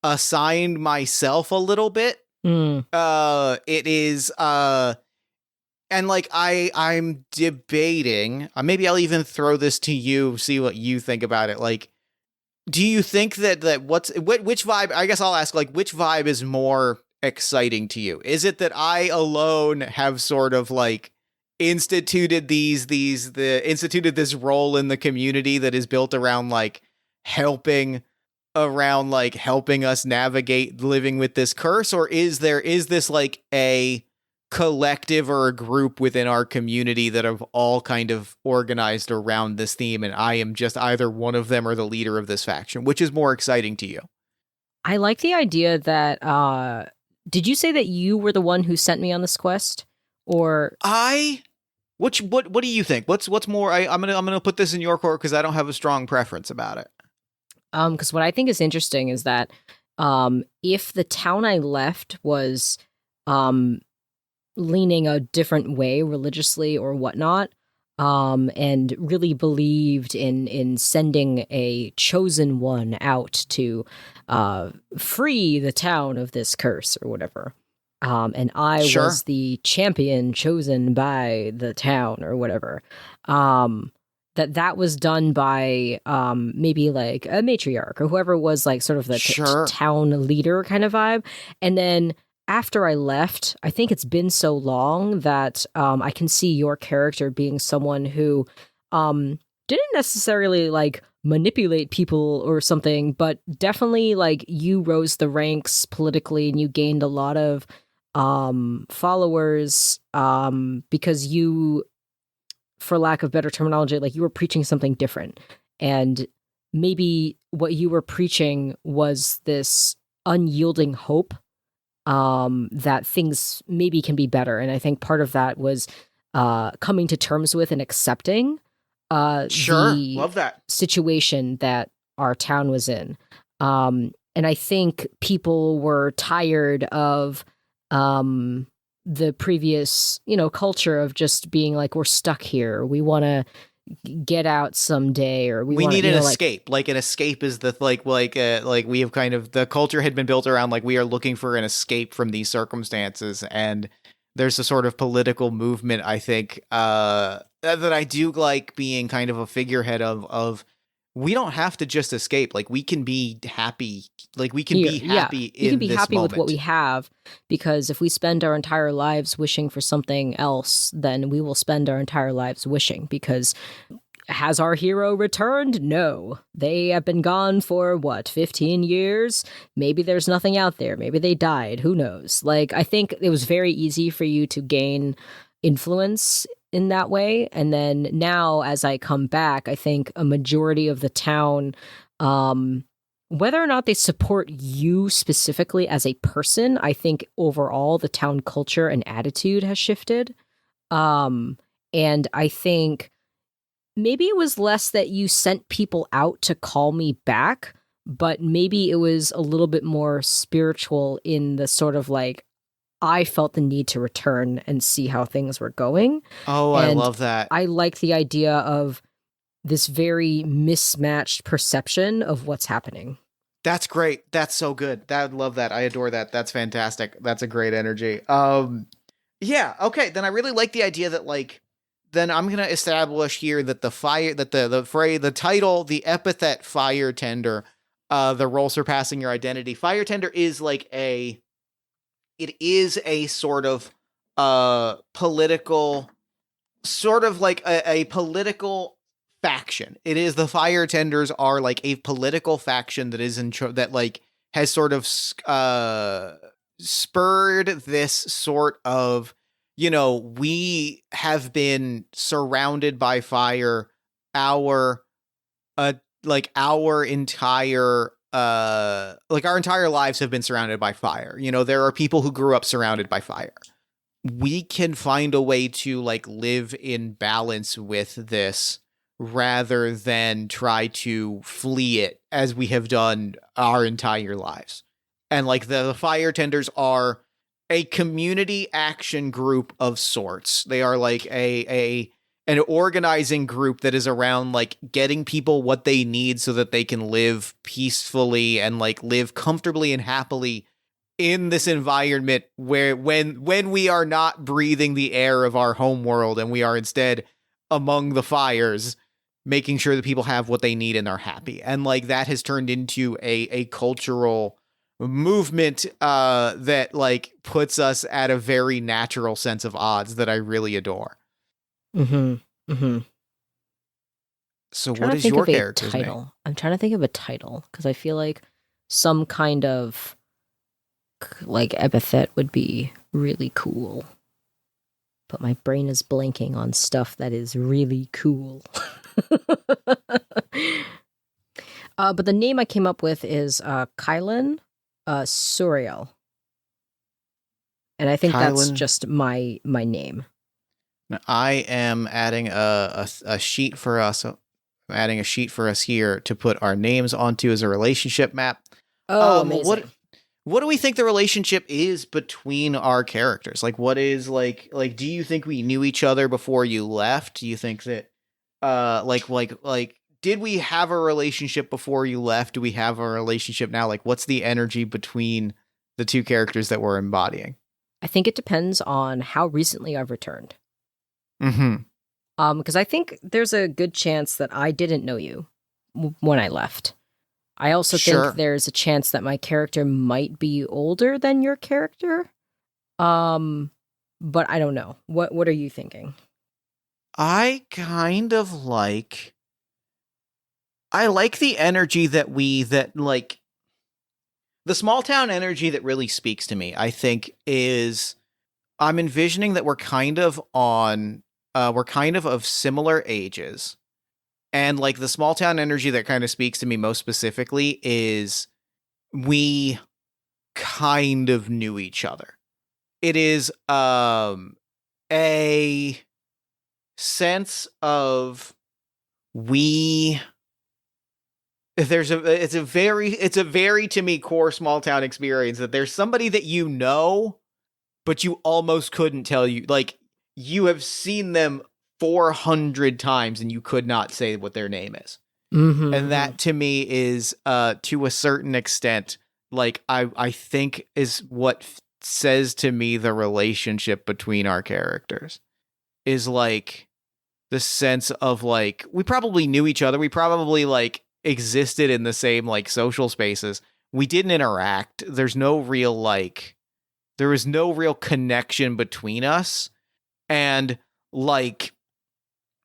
assigned myself a little bit. It is and like I'm debating, maybe I'll even throw this to you, see what you think about it. Like, do you think that which vibe, I guess I'll ask, like, which vibe is more exciting to you? Is it that I alone have sort of like instituted instituted this role in the community that is built around like helping us navigate living with this curse? Or is this like a collective or a group within our community that have all kind of organized around this theme, and I am just either one of them or the leader of this faction? Which is more exciting to you? I like the idea that, did you say that you were the one who sent me on this quest? Or What do you think? What's more? I'm gonna put this in your court because I don't have a strong preference about it. because what I think is interesting is that if the town I left was leaning a different way religiously or whatnot, and really believed in sending a chosen one out to free the town of this curse or whatever. And I Sure. was the champion chosen by the town or whatever. That was done by maybe like a matriarch or whoever was like sort of the Sure. town leader kind of vibe. And then after I left, I think it's been so long that I can see your character being someone who didn't necessarily like manipulate people or something, but definitely like you rose the ranks politically and you gained a lot of followers because you, for lack of better terminology, like you were preaching something different. And maybe what you were preaching was this unyielding hope that things maybe can be better. And I think part of that was coming to terms with and accepting Sure. the Love that. situation that our town was in. And I think people were tired of the previous, culture of just being like, we're stuck here. We want to get out someday, or We wanna, need an like, escape. Like an escape is the like we have kind of the culture had been built around like we are looking for an escape from these circumstances, and there's a sort of political movement I think that I do like being kind of a figurehead of we don't have to just escape. Like we can be happy. Like we can be yeah, happy we in can be this happy moment. with what we have, because if we spend our entire lives wishing for something else, then we will spend our entire lives wishing. Because has our hero returned? No. They have been gone for 15 years? Maybe there's nothing out there. Maybe they died. Who knows? Like, I think it was very easy for you to gain influence in that way. And then now, as I come back, I think a majority of the town, whether or not they support you specifically as a person, I think overall the town culture and attitude has shifted. And I think maybe it was less that you sent people out to call me back, but maybe it was a little bit more spiritual in the sort of like, I felt the need to return and see how things were going. Oh, I And love that. I like the idea of this very mismatched perception of what's happening. That's great. That's so good. I love that. I adore that. That's fantastic. That's a great energy. Yeah, okay. Then I really like the idea that like then I'm going to establish here that the title, the epithet fire tender, the role surpassing your identity. Fire tender is like it is a sort of political, sort of like a political faction. It is, the fire tenders are like a political faction that is that like has sort of spurred this sort of, we have been surrounded by fire our entire our entire lives have been surrounded by fire. There are people who grew up surrounded by fire. We can find a way to like live in balance with this rather than try to flee it as we have done our entire lives. And like the fire tenders are a community action group of sorts. They are like an organizing group that is around like getting people what they need so that they can live peacefully and like live comfortably and happily in this environment where when we are not breathing the air of our home world and we are instead among the fires, making sure that people have what they need and are happy. And like that has turned into a cultural movement that like puts us at a very natural sense of odds that I really adore. Mm-hmm. Mm-hmm. So what is your character's title? name? I'm trying to think of a title because I feel like some kind of like epithet would be really cool. But my brain is blanking on stuff that is really cool. But the name I came up with is Kylan Suriel. And I think that's Kylan. just my name. I am adding a sheet for us. I'm adding a sheet for us here to put our names onto as a relationship map. Oh, amazing. What do we think the relationship is between our characters? Like, what is like do you think we knew each other before you left? Do you think that like did we have a relationship before you left? Do we have a relationship now? Like, what's the energy between the two characters that we're embodying? I think it depends on how recently I've returned. Mm-hmm. Because I think there's a good chance that I didn't know you when I left. I also Sure. think there's a chance that my character might be older than your character. But I don't know. What are you thinking? I like the energy that like the small town energy that really speaks to me. I think is I'm envisioning that we're kind of of similar ages. And like the small town energy that kind of speaks to me most specifically is we kind of knew each other. It is a sense of it's a very to me core small town experience that there's somebody that you know, but you almost couldn't tell you, like you have seen them 400 times and you could not say what their name is. Mm-hmm. And that to me is to a certain extent like I think is what says to me the relationship between our characters is like the sense of like we probably knew each other, we probably like existed in the same like social spaces, we didn't interact, there was no real connection between us, and like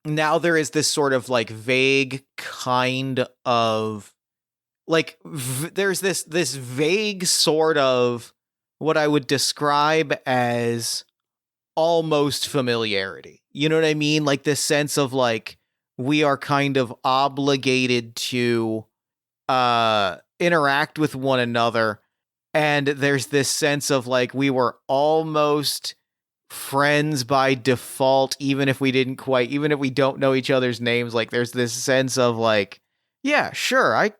now there is this sort of like vague kind of like there's this vague sort of what I would describe as almost familiarity. You know what I mean? Like this sense of like we are kind of obligated to interact with one another, and there's this sense of like we were almost friends by default, even if we don't know each other's names. Like there's this sense of like, yeah, sure,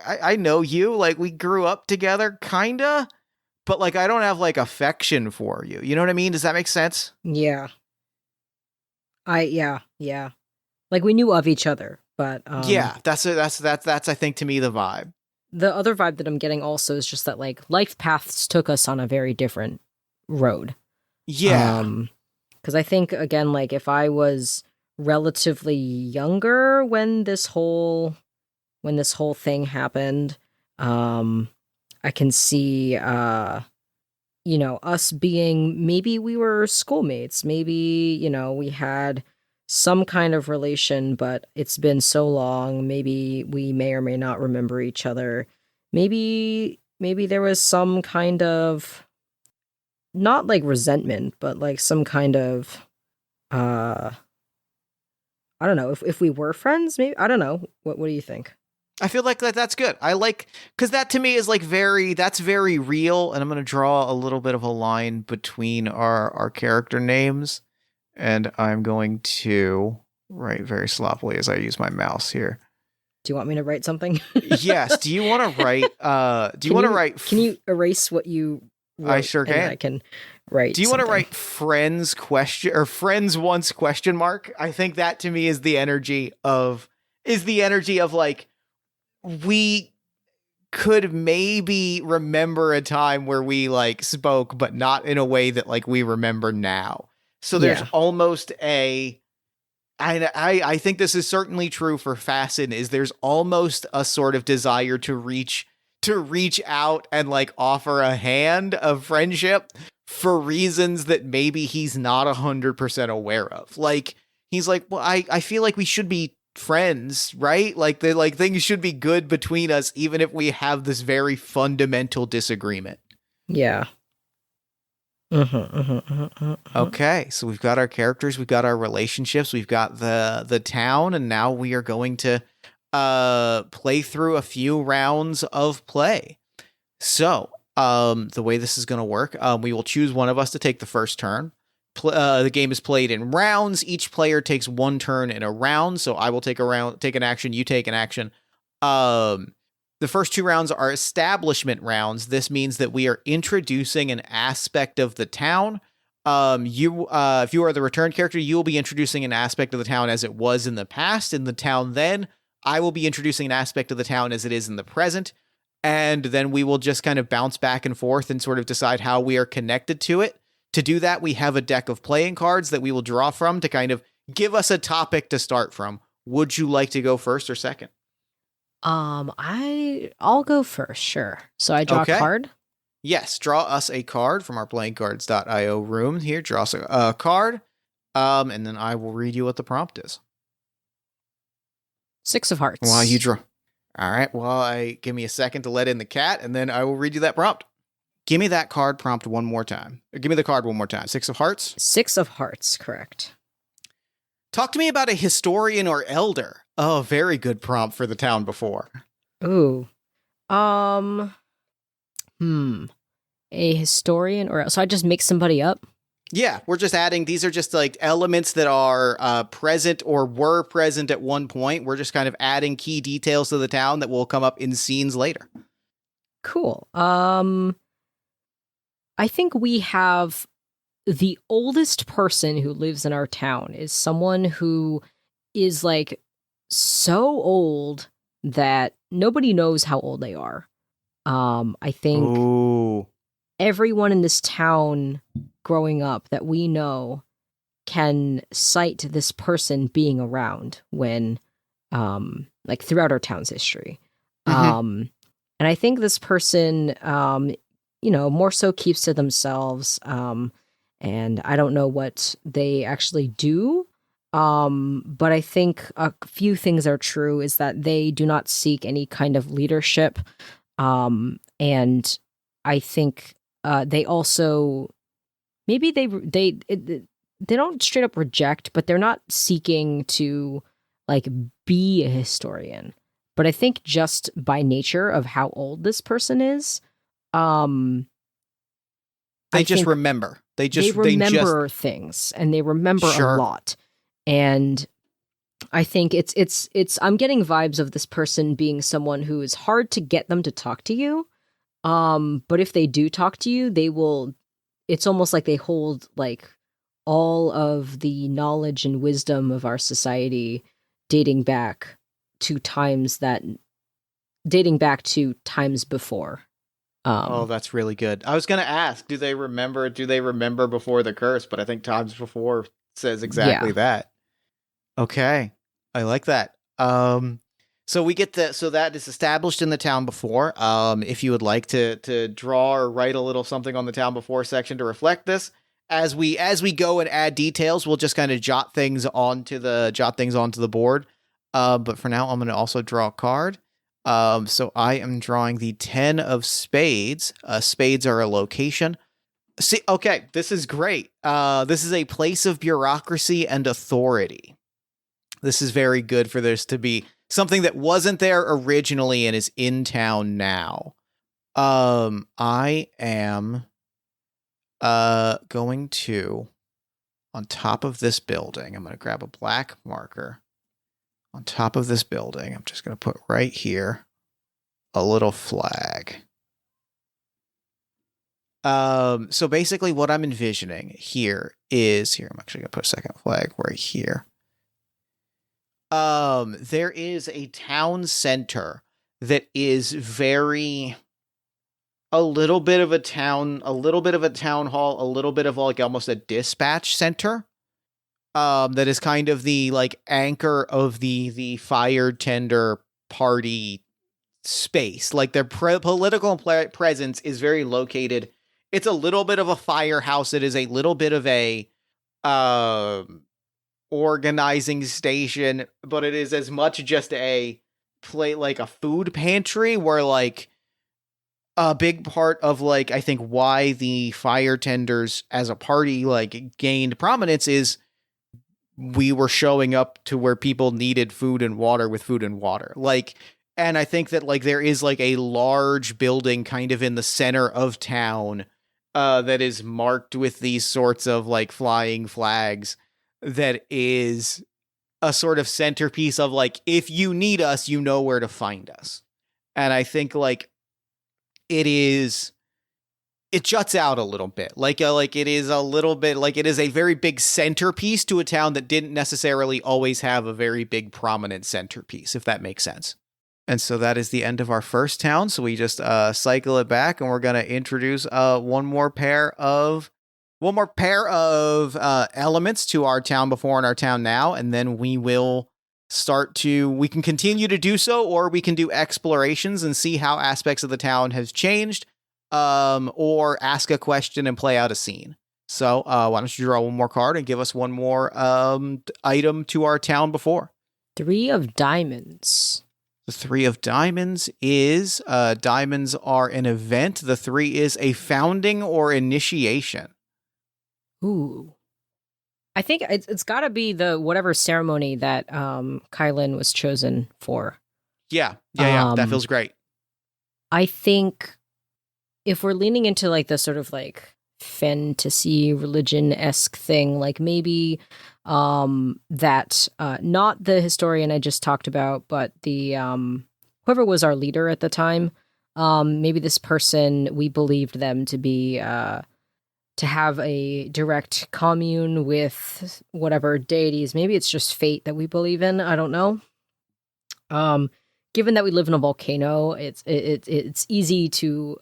I know you, like we grew up together kinda, but like I don't have like affection for you. You know what I mean? Does that make sense? Yeah. Yeah. Like we knew of each other, but Yeah, that's I think to me the vibe. the other vibe that I'm getting also is just that like life paths took us on a very different road. Yeah. Because I think again, like if I was relatively younger when this whole thing happened, I can see us being, maybe we were schoolmates, maybe we had some kind of relation, but it's been so long, maybe we may or may not remember each other. Maybe there was some kind of, not like resentment, but like some kind of I don't know, if we were friends, maybe, I don't know. What do you think? I feel like that's good. I like, because that to me is like that's very real. And I'm going to draw a little bit of a line between our character names. And I'm going to write very sloppily as I use my mouse here. Do you want me to write something? Yes. Do you want to write? Can you erase what you wrote? I sure can. I can write. Do you want to something? write friends friends once question mark? I think that to me is the energy of like, we could maybe remember a time where we like spoke, but not in a way that like we remember now. So there's almost I think this is certainly true for Fasten, is there's almost a sort of desire to reach out and like offer a hand of friendship for reasons that maybe he's not 100% aware of. Like he's like, well, I feel like we should be friends, right? Like things should be good between us, even if we have this very fundamental disagreement. Yeah. Okay, so we've got our characters, we've got our relationships, we've got the town, and now we are going to play through a few rounds of play. So The way this is going to work, we will choose one of us to take the first turn. The game is played in rounds. Each player takes one turn in a round. So I will take an action. You take an action. The first 2 rounds are establishment rounds. This means that we are introducing an aspect of the town. If you are the return character, you will be introducing an aspect of the town as it was in the past. In the town then, I will be introducing an aspect of the town as it is in the present. And then we will just kind of bounce back and forth and sort of decide how we are connected to it. To do that, we have a deck of playing cards that we will draw from to kind of give us a topic to start from. Would you like to go first or second? I'll go first, sure. So I draw a card? Yes, draw us a card from our playingcards.io room here. Draw us a card, and then I will read you what the prompt is. 6 of hearts. While you draw. All right, well, give me a second to let in the cat, and then I will read you that prompt. Give me that card prompt one more time. Give me the card one more time. 6 of hearts? 6 of hearts, correct. Talk to me about a historian or elder. Oh, very good prompt for the town before. Ooh. A historian or... So I just make somebody up? Yeah, we're just adding... These are just like elements that are present or were present at one point. We're just kind of adding key details to the town that will come up in scenes later. Cool. I think we have the oldest person who lives in our town is someone who is like so old that nobody knows how old they are. I think everyone in this town growing up that we know can cite this person being around when, like throughout our town's history. And I think this person, more so keeps to themselves. And I don't know what they actually do. But I think a few things are true is that they do not seek any kind of leadership. And I think they also maybe they don't straight up reject, but they're not seeking to like be a historian. But I think just by nature of how old this person is, they just remember. They remember things, and they remember a lot. And I think it's I'm getting vibes of this person being someone who is hard to get them to talk to you. But if they do talk to you, they will, it's almost like they hold like all of the knowledge and wisdom of our society dating back to times before. That's really good. I was going to ask, do they remember before the curse? But I think times before says exactly that. Okay. I like that. So we get so that is established in the town before. If you would like to draw or write a little something on the town before section to reflect this, as we go and add details, we'll just kind of jot things onto the board. But for now, I'm going to also draw a card. So I am drawing the 10 of spades. Spades are a location. See, okay, this is great. This is a place of bureaucracy and authority. This is very good for this to be something that wasn't there originally and is in town now. I am going to, on top of this building, I'm going to grab a black marker. On top of this building, I'm just going to put right here a little flag. So basically what I'm envisioning here is, I'm actually going to put a second flag right here. There is a town center that is a little bit of a town hall, a little bit of like almost a dispatch center. That is kind of the like anchor of the fire tender party space. Like their political presence is very located. It's a little bit of a firehouse. It is a little bit of a organizing station, but it is as much just a like a food pantry where like a big part of like I think why the fire tenders as a party like gained prominence is we were showing up to where people needed food and water with food and water. Like And I think that like there is like a large building kind of in the center of town that is marked with these sorts of like flying flags that is a sort of centerpiece of like, if you need us, you know where to find us. And I think like it juts out a little bit. Like it is a little bit like it is a very big centerpiece to a town that didn't necessarily always have a very big prominent centerpiece, if that makes sense. And so that is the end of our first town. So we just cycle it back, and we're going to introduce one more pair of elements to our town before and our town now, and then we will we can continue to do so, or we can do explorations and see how aspects of the town has changed, or ask a question and play out a scene. So why don't you draw one more card and give us one more item to our town before? 3 of diamonds. The 3 of diamonds is, diamonds are an event. The 3 is a founding or initiation. Ooh. I think it's got to be the whatever ceremony that Kylan was chosen for. Yeah. That feels great. I think if we're leaning into like the sort of like fantasy religion-esque thing, like maybe that not the historian I just talked about, but the whoever was our leader at the time, maybe this person, we believed them to be to have a direct commune with whatever deities. Maybe it's just fate that we believe in. I don't know. Given that we live in a volcano, it's easy to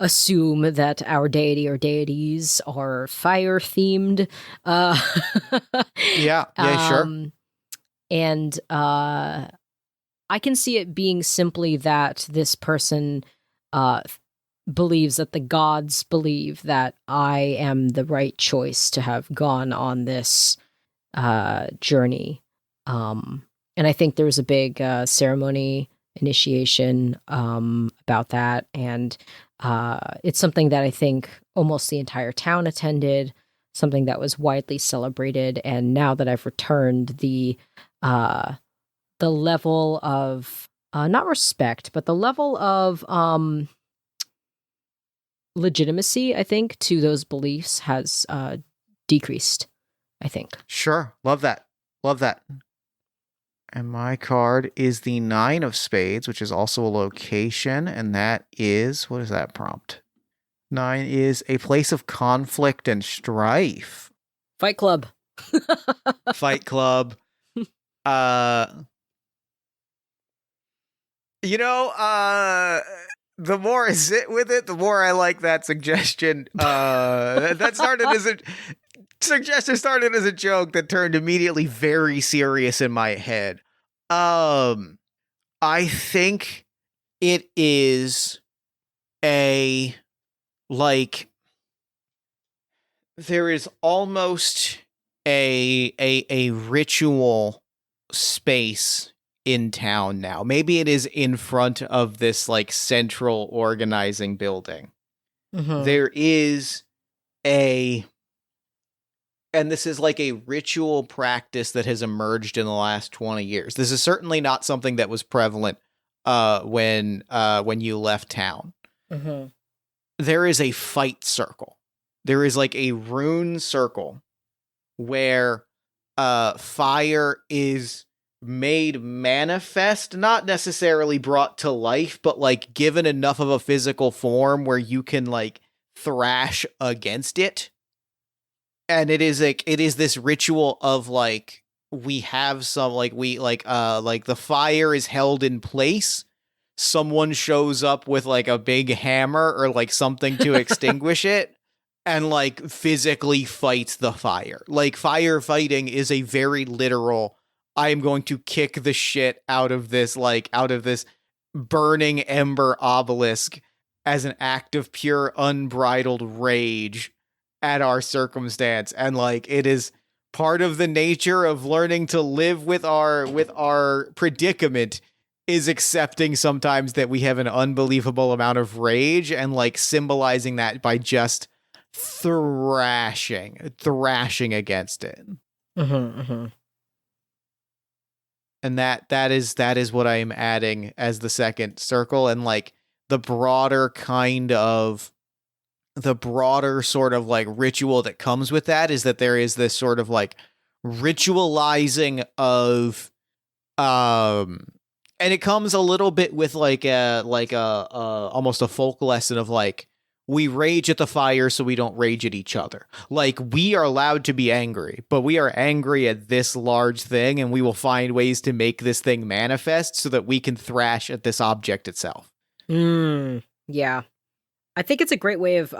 assume that our deity or deities are fire themed. Yeah, sure. And I can see it being simply that this person believes that the gods believe that I am the right choice to have gone on this journey. And I think there's a big ceremony initiation about that, and it's something that I think almost the entire town attended, something that was widely celebrated. And now that I've returned, the level of not respect, but the level of legitimacy, I think, to those beliefs has decreased, I think. Sure. Love that. And my card is the 9 of spades, which is also a location, and that is, what is that prompt? 9 is a place of conflict and strife. Fight Club. Fight Club. The more I sit with it, the more I like that suggestion. That started as a suggestion, started as a joke that turned immediately very serious in my head. I think it is there is almost a ritual space in town now. Maybe it is in front of this like central organizing building. Mm-hmm. There is and this is like a ritual practice that has emerged in the last 20 years. This is certainly not something that was prevalent when you left town. Mm-hmm. There is a fight circle. There is like a rune circle where fire is made manifest, not necessarily brought to life, but like given enough of a physical form where you can like thrash against it. And it is this ritual of like, we have some like the fire is held in place. Someone shows up with like a big hammer or like something to extinguish it, and like physically fights the fire. Like firefighting is a very literal, I am going to kick the shit out of this burning ember obelisk as an act of pure unbridled rage at our circumstance. And like, it is part of the nature of learning to live with our predicament is accepting sometimes that we have an unbelievable amount of rage, and like symbolizing that by just thrashing against it. Mm-hmm, mm-hmm. And that is what I am adding as the second circle. And like the broader sort of like ritual that comes with that is that there is this sort of like ritualizing of and it comes a little bit with like a almost a folk lesson of like, we rage at the fire so we don't rage at each other. Like, we are allowed to be angry, but we are angry at this large thing, and we will find ways to make this thing manifest so that we can thrash at this object itself. Yeah. I think it's a great way of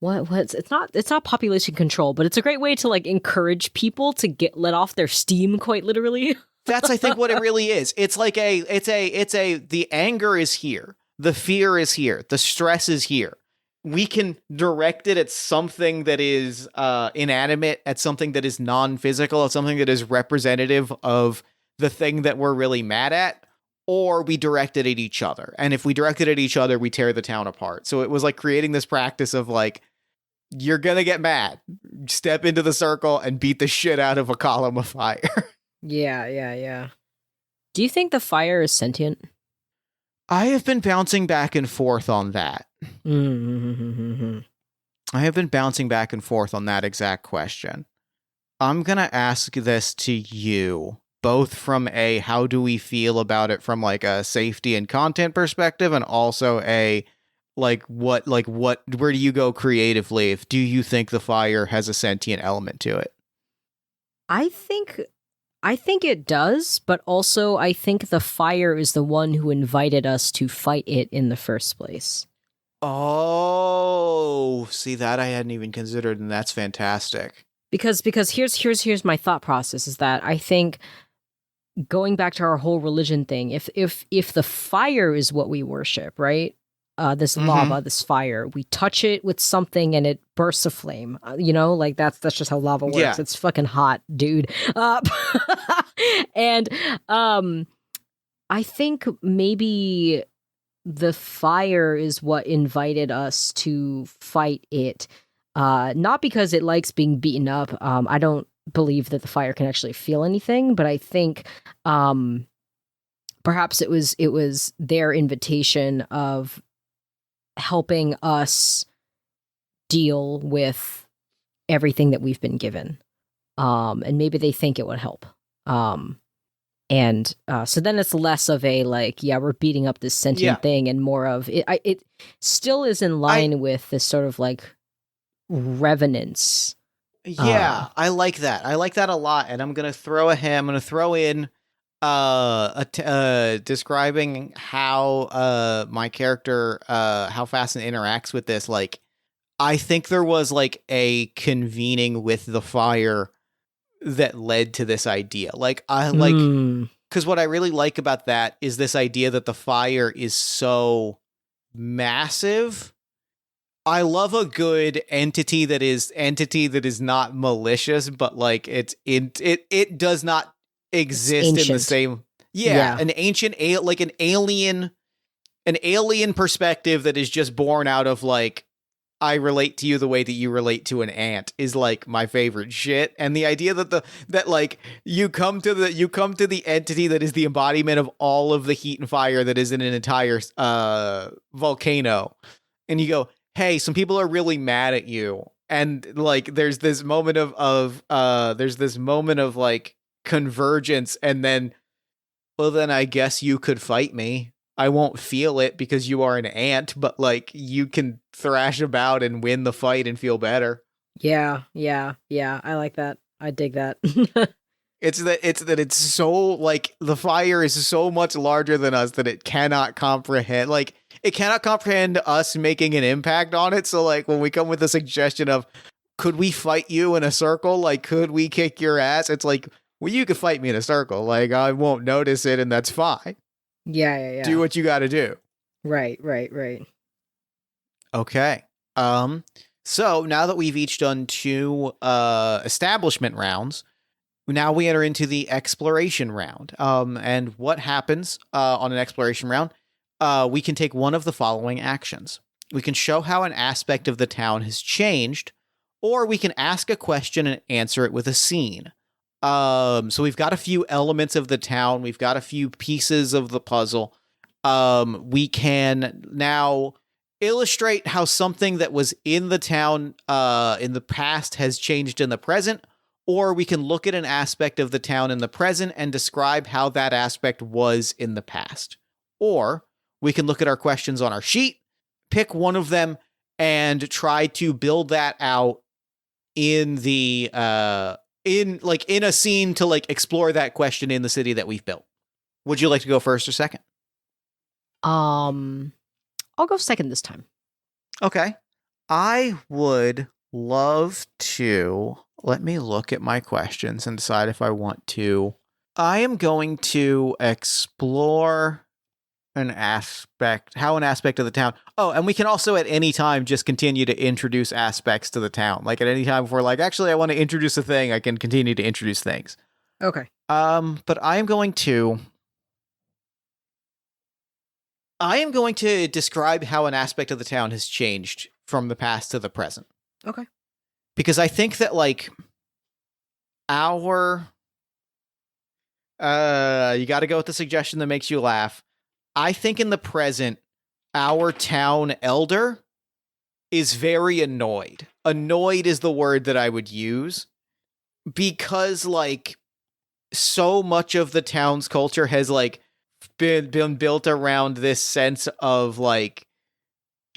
it's not population control, but it's a great way to like encourage people to let off their steam, quite literally. That's, I think, what it really is. It's like the anger is here. The fear is here. The stress is here. We can direct it at something that is inanimate, at something that is non-physical, at something that is representative of the thing that we're really mad at, or we direct it at each other. And if we direct it at each other, we tear the town apart. So it was like creating this practice of like, you're going to get mad. Step into the circle and beat the shit out of a column of fire. Yeah. Do you think the fire is sentient? I have been bouncing back and forth on that. I have been bouncing back and forth on that exact question. I'm going to ask this to you, both from a how do we feel about it from like a safety and content perspective, and also a where do you go creatively if do you think the fire has a sentient element to it? I think it does, but also I think the fire is the one who invited us to fight it in the first place. Oh, see, that I hadn't even considered, and that's fantastic. Because here's my thought process is that I think, going back to our whole religion thing, if the fire is what we worship, right? This lava, this fire, we touch it with something and it bursts a flame. Like that's just how lava works. Yeah. It's fucking hot, dude. And I think maybe the fire is what invited us to fight it. Not because it likes being beaten up. I don't believe that the fire can actually feel anything, but I think perhaps it was their invitation of helping us deal with everything that we've been given. And maybe they think it would help. So then it's less of a like, yeah, we're beating up this sentient thing, and more of it. It still is in line with this sort of like revenance. Yeah, I like that. I like that a lot. And I'm gonna throw in describing how my character how Fasten interacts with this. Like, I think there was like a convening with the fire that led to this idea. Like, because what I really like about that is this idea that the fire is so massive. I love a good entity that is not malicious, but like it does not exist in the same. Yeah. An ancient, like an alien perspective that is just born out of like, I relate to you the way that you relate to an ant is like my favorite shit. And the idea that like you come to the entity that is the embodiment of all of the heat and fire that is in an entire volcano, and you go, hey, some people are really mad at you, and like there's this moment of like convergence, and then, well, then I guess you could fight me. I won't feel it because you are an ant, but like you can thrash about and win the fight and feel better. Yeah. I like that. I dig that. It's so like the fire is so much larger than us that it cannot comprehend. Like, it cannot comprehend us making an impact on it. So like when we come with a suggestion of, could we fight you in a circle? Like, could we kick your ass? It's like, well, you could fight me in a circle. Like, I won't notice it, and that's fine. Yeah. Do what you got to do. Right. Okay. So now that we've each done 2 establishment rounds, now we enter into the exploration round. And what happens on an exploration round? We can take one of the following actions. We can show how an aspect of the town has changed, or we can ask a question and answer it with a scene. So we've got a few elements of the town. We've got a few pieces of the puzzle. We can now illustrate how something that was in the town in the past has changed in the present, or we can look at an aspect of the town in the present and describe how that aspect was in the past. Or we can look at our questions on our sheet, pick one of them, and try to build that out in the in a scene to like explore that question in the city that we've built. Would you like to go first or second? I'll go second this time. Okay. I would love to. Let me look at my questions and decide if I want to. I am going to explore how an aspect of the town. Oh, and we can also at any time just continue to introduce aspects to the town. Like at any time if we're like, actually, I want to introduce a thing, I can continue to introduce things. Okay. But I am going to describe how an aspect of the town has changed from the past to the present. Okay. Because I think that like you got to go with the suggestion that makes you laugh. I think in the present, our town elder is very annoyed. Annoyed is the word that I would use because like so much of the town's culture has like been built around this sense of like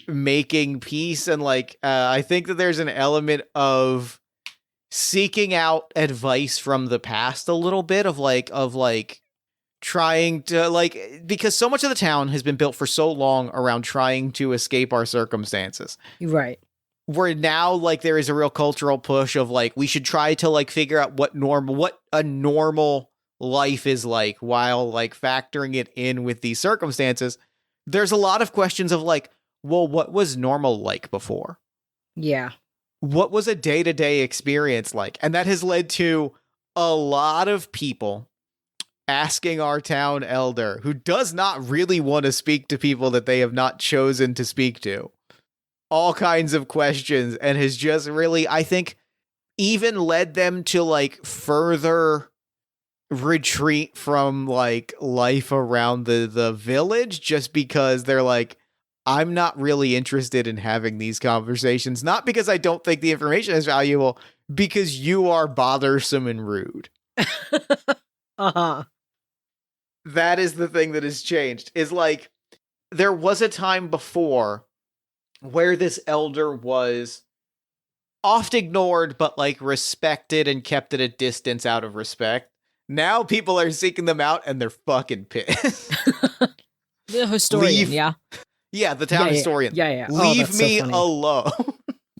making peace, and like I think that there's an element of seeking out advice from the past a little bit of trying to like, because so much of the town has been built for so long around trying to escape our circumstances. Right. Where now like there is a real cultural push of like we should try to like figure out what a normal life is like while like factoring it in with these circumstances. There's a lot of questions of like, well, what was normal like before? Yeah. What was a day-to-day experience like? And that has led to a lot of people asking our town elder, who does not really want to speak to people that they have not chosen to speak to, all kinds of questions, and has just really, I think, even led them to like further retreat from like life around the village, just because they're like, I'm not really interested in having these conversations, not because I don't think the information is valuable, because you are bothersome and rude. Uh-huh. That is the thing that has changed, is like there was a time before where this elder was oft ignored, but like respected and kept at a distance out of respect. Now people are seeking them out and they're fucking pissed. The historian, yeah. Yeah, the town historian. Yeah. Leave that's me so funny. alone.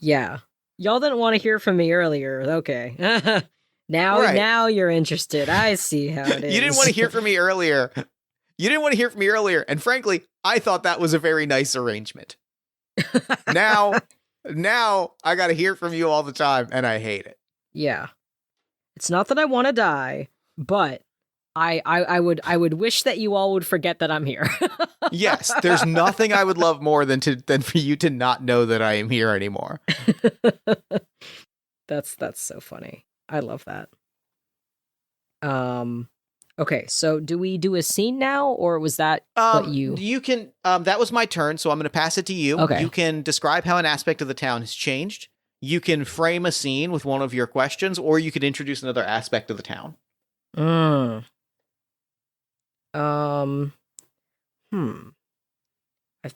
Yeah. Y'all didn't want to hear from me earlier. Okay. Now you're interested. I see how it is. You didn't want to hear from me earlier. And frankly, I thought that was a very nice arrangement. Now I got to hear from you all the time, and I hate it. Yeah. It's not that I want to die, but I would wish that you all would forget that I'm here. Yes, there's nothing I would love more than for you to not know that I am here anymore. That's so funny. I love that. Okay, so do we do a scene now, or was that what you... You can, that was my turn, so I'm going to pass it to you. Okay. You can describe how an aspect of the town has changed. You can frame a scene with one of your questions, or you could introduce another aspect of the town. I've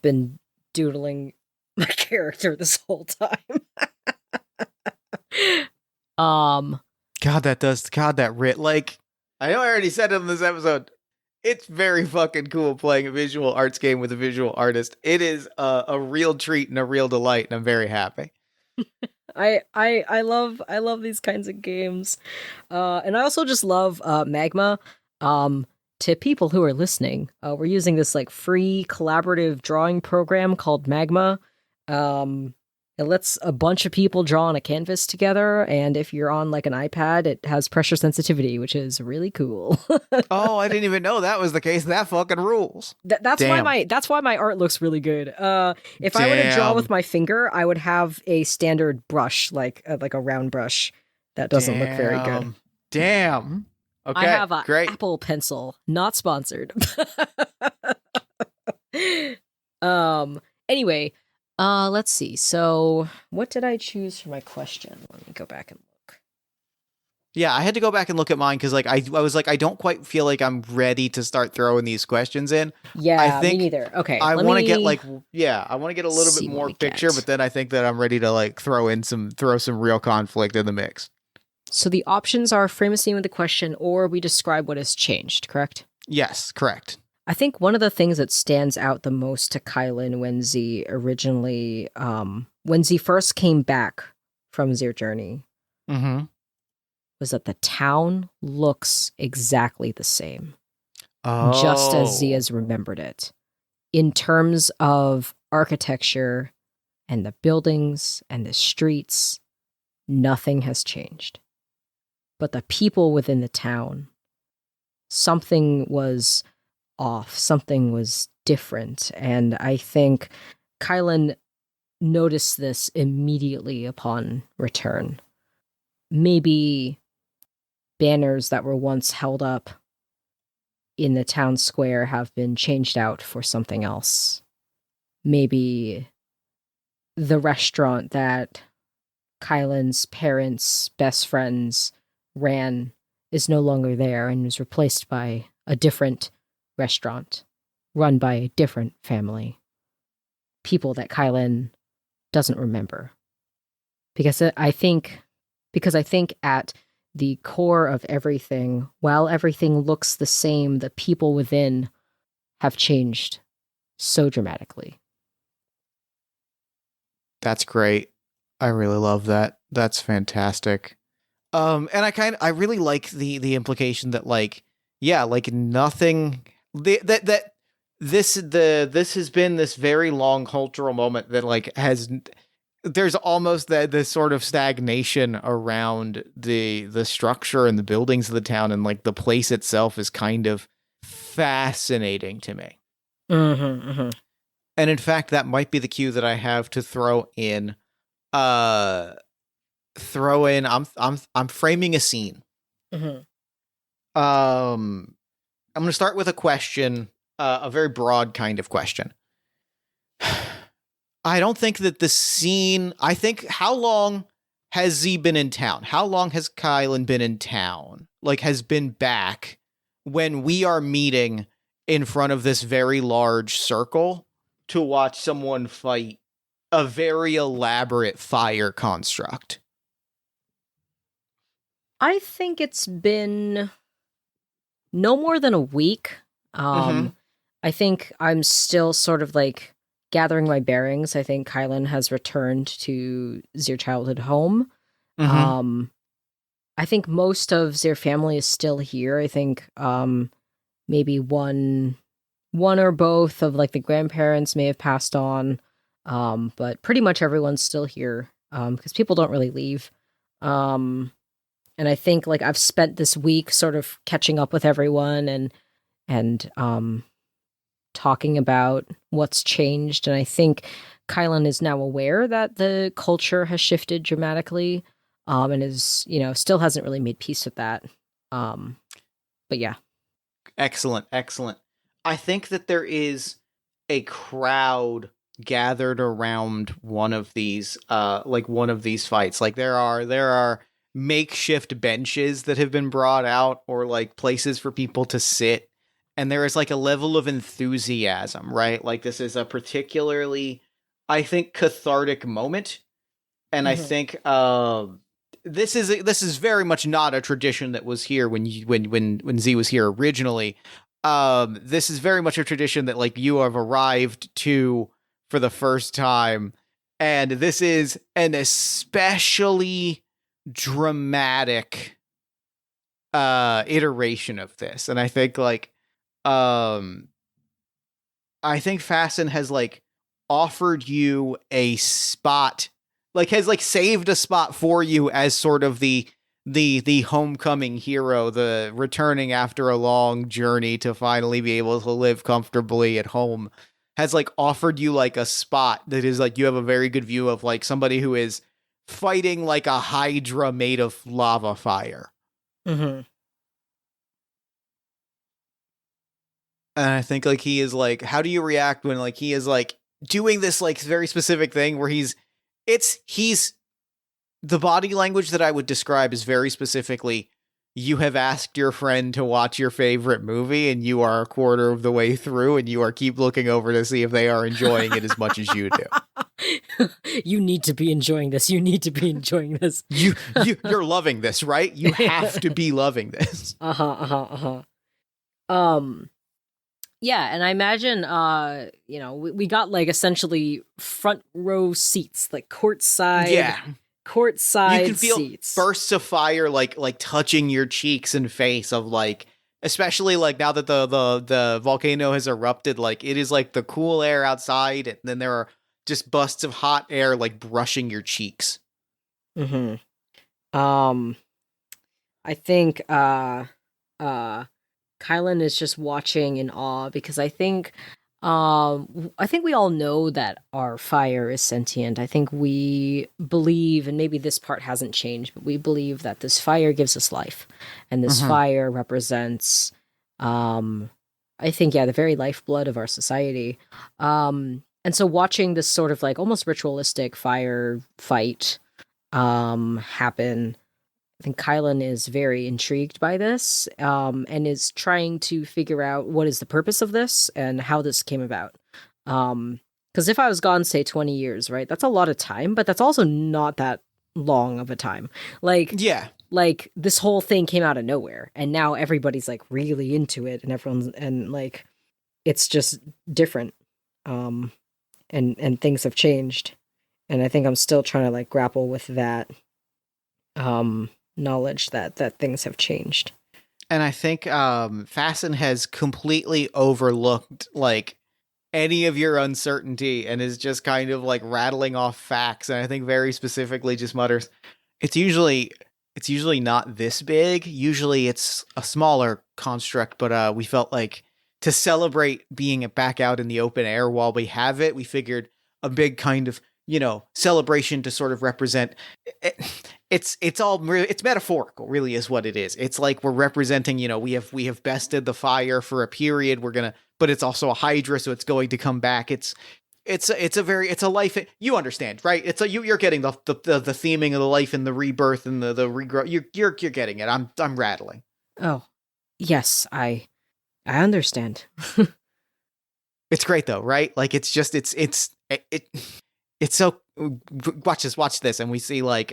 been doodling my character this whole time. God, that writ, like, I know I already said it in this episode. It's very fucking cool playing a visual arts game with a visual artist. It is a real treat and a real delight, and I'm very happy. I love these kinds of games. And I also just love Magma. To people who are listening, we're using this like free collaborative drawing program called Magma. It lets a bunch of people draw on a canvas together, and if you're on like an iPad, it has pressure sensitivity, which is really cool. Oh, I didn't even know that was the case. That fucking rules. That's why my art looks really good. If I were to draw with my finger, I would have a standard brush, like a round brush. That doesn't look very good. Damn. Okay. I have a great. Apple Pencil, not sponsored. Anyway, let's see. So, what did I choose for my question? Let me go back and look. Yeah, I had to go back and look at mine because like I was like I don't quite feel like I'm ready to start throwing these questions in. Yeah, I think me neither. Okay, I let want to me get like I want to get a little see bit what more we picture, get. but then I think that I'm ready to like throw some real conflict in the mix. So the options are frame a scene with a question, or we describe what has changed. Correct? Yes, correct. I think one of the things that stands out the most to Kylan when Z originally, when Z first came back from their journey, Mm-hmm. was that the town looks exactly the same, Oh, just as Z has remembered it. In terms of architecture and the buildings and the streets, nothing has changed. But the people within the town, something was off, something was different. And I think Kylan noticed this immediately upon return. Maybe banners that were once held up in the town square have been changed out for something else. Maybe the restaurant that Kylan's parents' best friends ran is no longer there and was replaced by a different restaurant run by a different family. People that Kylan doesn't remember. Because I think at the core of everything, while everything looks the same, the people within have changed so dramatically. that's great. I really love that. That's fantastic. And I really like the implication that like like nothing that this has been this very long cultural moment that like there's almost this sort of stagnation around the structure and the buildings of the town, and like the place itself is kind of fascinating to me. Mm-hmm, mm-hmm. And in fact, that might be the cue that I have to throw in. I'm framing a scene. Mm-hmm. I'm going to start with a question, a very broad kind of question. I don't think that the scene. I think how long has Z been in town? How long has Kylan been in town? Like, has been back when we are meeting in front of this very large circle to watch someone fight a very elaborate fire construct? I think it's been no more than a week. Mhm. I think I'm still sort of like gathering my bearings. I think Kylan has returned to their childhood home. Mhm. I think most of their family is still here. I think maybe one or both of like the grandparents may have passed on, but pretty much everyone's still here because people don't really leave. And I think like I've spent this week sort of catching up with everyone and talking about what's changed. And I think Kylan is now aware that the culture has shifted dramatically, and is, still hasn't really made peace with that. But yeah. Excellent. I think that there is a crowd gathered around one of these fights. Like there are makeshift benches that have been brought out, or like places for people to sit, and there is like a level of enthusiasm, right? Like this is a particularly, I think, cathartic moment. And I Mhm. think this is very much not a tradition that was here when Z was here originally. This is very much a tradition that like you have arrived to for the first time, and this is an especially dramatic iteration of this. And I think like I think Fasten has like offered you a spot, like has like saved a spot for you as sort of the homecoming hero, the returning after a long journey to finally be able to live comfortably at home, has like offered you like a spot that is like you have a very good view of, like somebody who is fighting like a hydra made of lava fire. Mm-hmm. And I think like he is like, how do you react when like he is like doing this like very specific thing where he's the body language that I would describe is very specifically, you have asked your friend to watch your favorite movie and you are a quarter of the way through and you are keep looking over to see if they are enjoying it as much as you do. You need to be enjoying this. You need to be enjoying this. You're loving this, right? You have to be loving this. Yeah, and I imagine we got like essentially front row seats, like courtside. Yeah. Courtside you can feel seats. bursts of fire like touching your cheeks and face of like, especially like now that the volcano has erupted, like it is like the cool air outside and then there are just busts of hot air like brushing your cheeks. Mm-hmm. I think Kylan is just watching in awe because I think we all know that our fire is sentient. I think we believe, and maybe this part hasn't changed, but we believe that this fire gives us life, and this fire represents, I think, the very lifeblood of our society. And so watching this sort of like almost ritualistic fire fight happen, I think Kylan is very intrigued by this, and is trying to figure out what is the purpose of this and how this came about. Because if I was gone, say 20 years, right, that's a lot of time, but that's also not that long of a time. Like, yeah, like this whole thing came out of nowhere, and now everybody's like really into it, and and like it's just different, and things have changed, and I think I'm still trying to like grapple with that. Knowledge that things have changed. And I think Fasten has completely overlooked like any of your uncertainty and is just kind of like rattling off facts, and I think very specifically just mutters, it's usually not this big. Usually it's a smaller construct, but we felt like to celebrate being back out in the open air while we have it, we figured a big kind of, celebration to sort of represent it's metaphorical, really, is what it is. It's like we're representing, we have bested the fire for a period. But it's also a hydra, so it's going to come back. It's a life. You understand, right? You're getting the theming of the life and the rebirth and the regrowth. You're getting it. I'm rattling. Oh, yes, I understand. It's great though, right? Like it's so, watch this, and we see like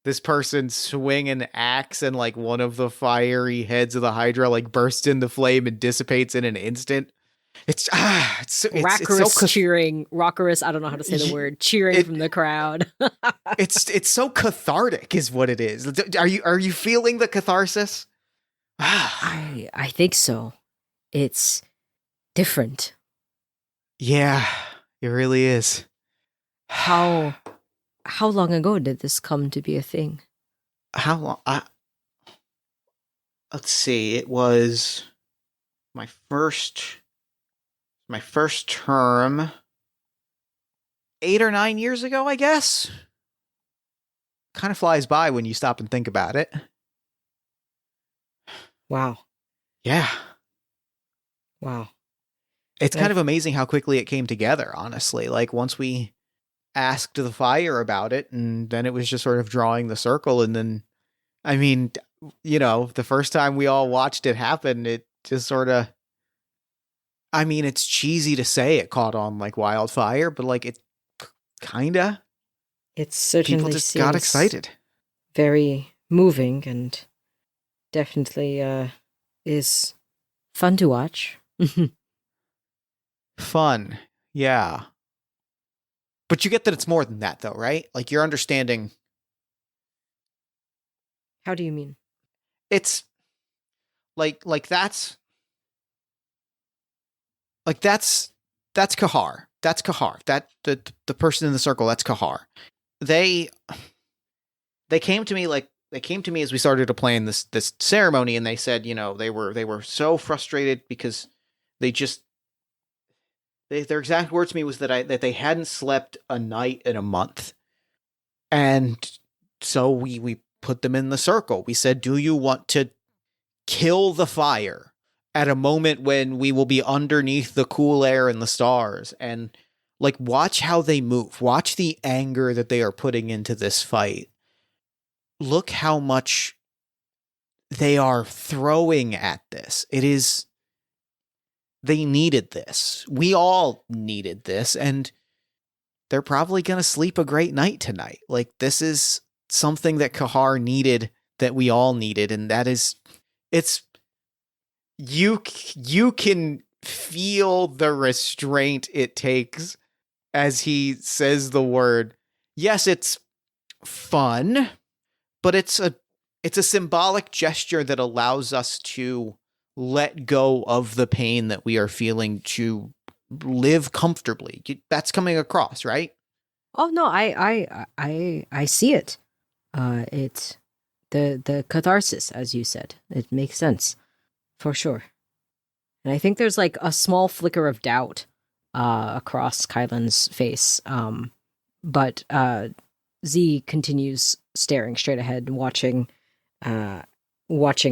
this person swing an axe, and like one of the fiery heads of the Hydra like bursts into flame and dissipates in an instant. Rockerus cheering. Rockerus, I don't know how to say the word. Cheering from the crowd. it's so cathartic, is what it is. Are you feeling the catharsis? I think so. It's different. Yeah, it really is. How long ago did this come to be a thing? How long? Let's see. It was my first term 8 or 9 years ago, I guess. Kind of flies by when you stop and think about it. Wow. Yeah. Wow. It's kind of amazing how quickly it came together, honestly. Like once we asked the fire about it, and then it was just sort of drawing the circle, and then I mean, the first time we all watched it happen, it just sort of, I mean, it's cheesy to say it caught on like wildfire, but like it kinda, it's certainly, people just got excited. Very moving, and definitely is fun to watch. Fun, yeah. But you get that it's more than that, though, right? Like, you're understanding. How do you mean? It's like that's Kahar. That's Kahar. That the person in the circle, that's Kahar. They came to me as we started to plan this ceremony, and they said, they were so frustrated because their exact words to me was that they hadn't slept a night in a month. And so we put them in the circle. We said, do you want to kill the fire at a moment when we will be underneath the cool air and the stars? And like, watch how they move. Watch the anger that they are putting into this fight. Look how much they are throwing at this. They needed this. We all needed this, and they're probably going to sleep a great night tonight. Like, this is something that Kahar needed, that we all needed, and that is, you can feel the restraint it takes as he says the word. Yes, it's fun, but it's a symbolic gesture that allows us to let go of the pain that we are feeling, to live comfortably. That's coming across, right? Oh no, I see it. It's the catharsis, as you said. It makes sense, for sure. And I think there's like a small flicker of doubt across Kylan's face. But Z continues staring straight ahead, watching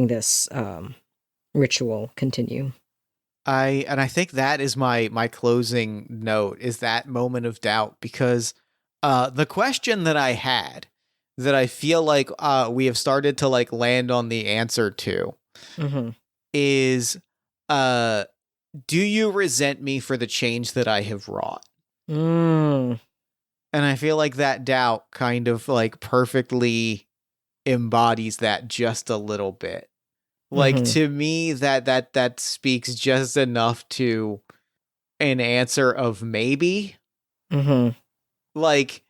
this ritual continue. I think that is my closing note, is that moment of doubt, because the question that I had, that I feel like we have started to like land on the answer to, is do you resent me for the change that I have wrought? And I feel like that doubt kind of like perfectly embodies that just a little bit. Like, to me, that speaks just enough to an answer of maybe. Like,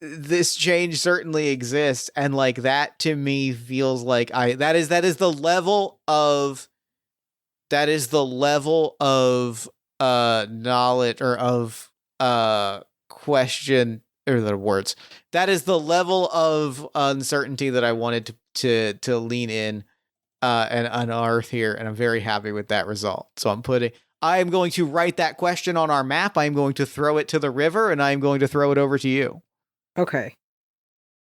this change certainly exists, and like that to me feels like that is the level of knowledge, or of question, or the words. That is the level of uncertainty that I wanted to lean in and unearth here, and I'm very happy with that result. So I am going to write that question on our map. I am going to throw it to the river, and I am going to throw it over to you. Okay.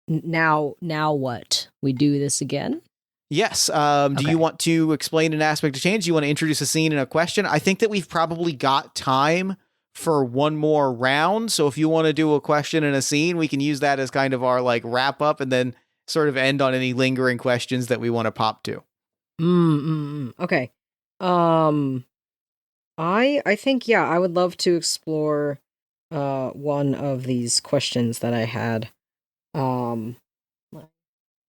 Now what? We do this again? Yes. Okay. Do you want to explain an aspect of change? Do you want to introduce a scene and a question? I think that we've probably got time for one more round. So if you want to do a question and a scene, we can use that as kind of our like wrap up, and then sort of end on any lingering questions that we want to pop to. Okay. I think, yeah, I would love to explore one of these questions that I had. My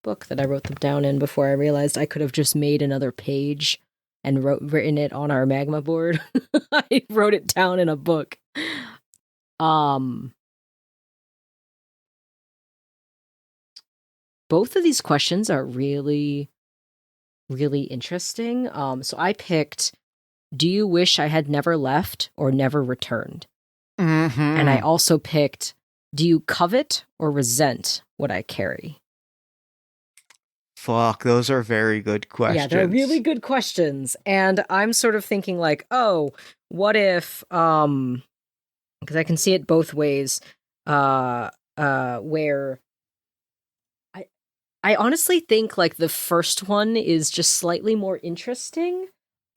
book that I wrote them down in before I realized I could have just made another page and written it on our magma board. I wrote it down in a book. Both of these questions are really, really interesting. So I picked, do you wish I had never left or never returned? And I also picked, do you covet or resent what I carry? Fuck, those are very good questions. Yeah, they're really good questions. And I'm sort of thinking like, oh, what if, because I can see it both ways, where I honestly think like the first one is just slightly more interesting.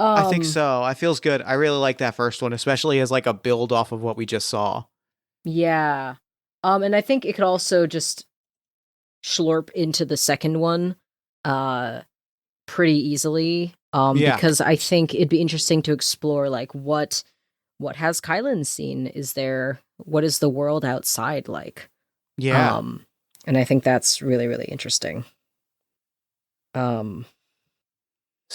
I think so. It feels good. I really like that first one, especially as like a build off of what we just saw. Yeah. And I think it could also just slurp into the second one pretty easily. Because I think it'd be interesting to explore like what has Kylan seen? What is the world outside like? Yeah. And I think that's really, really interesting. So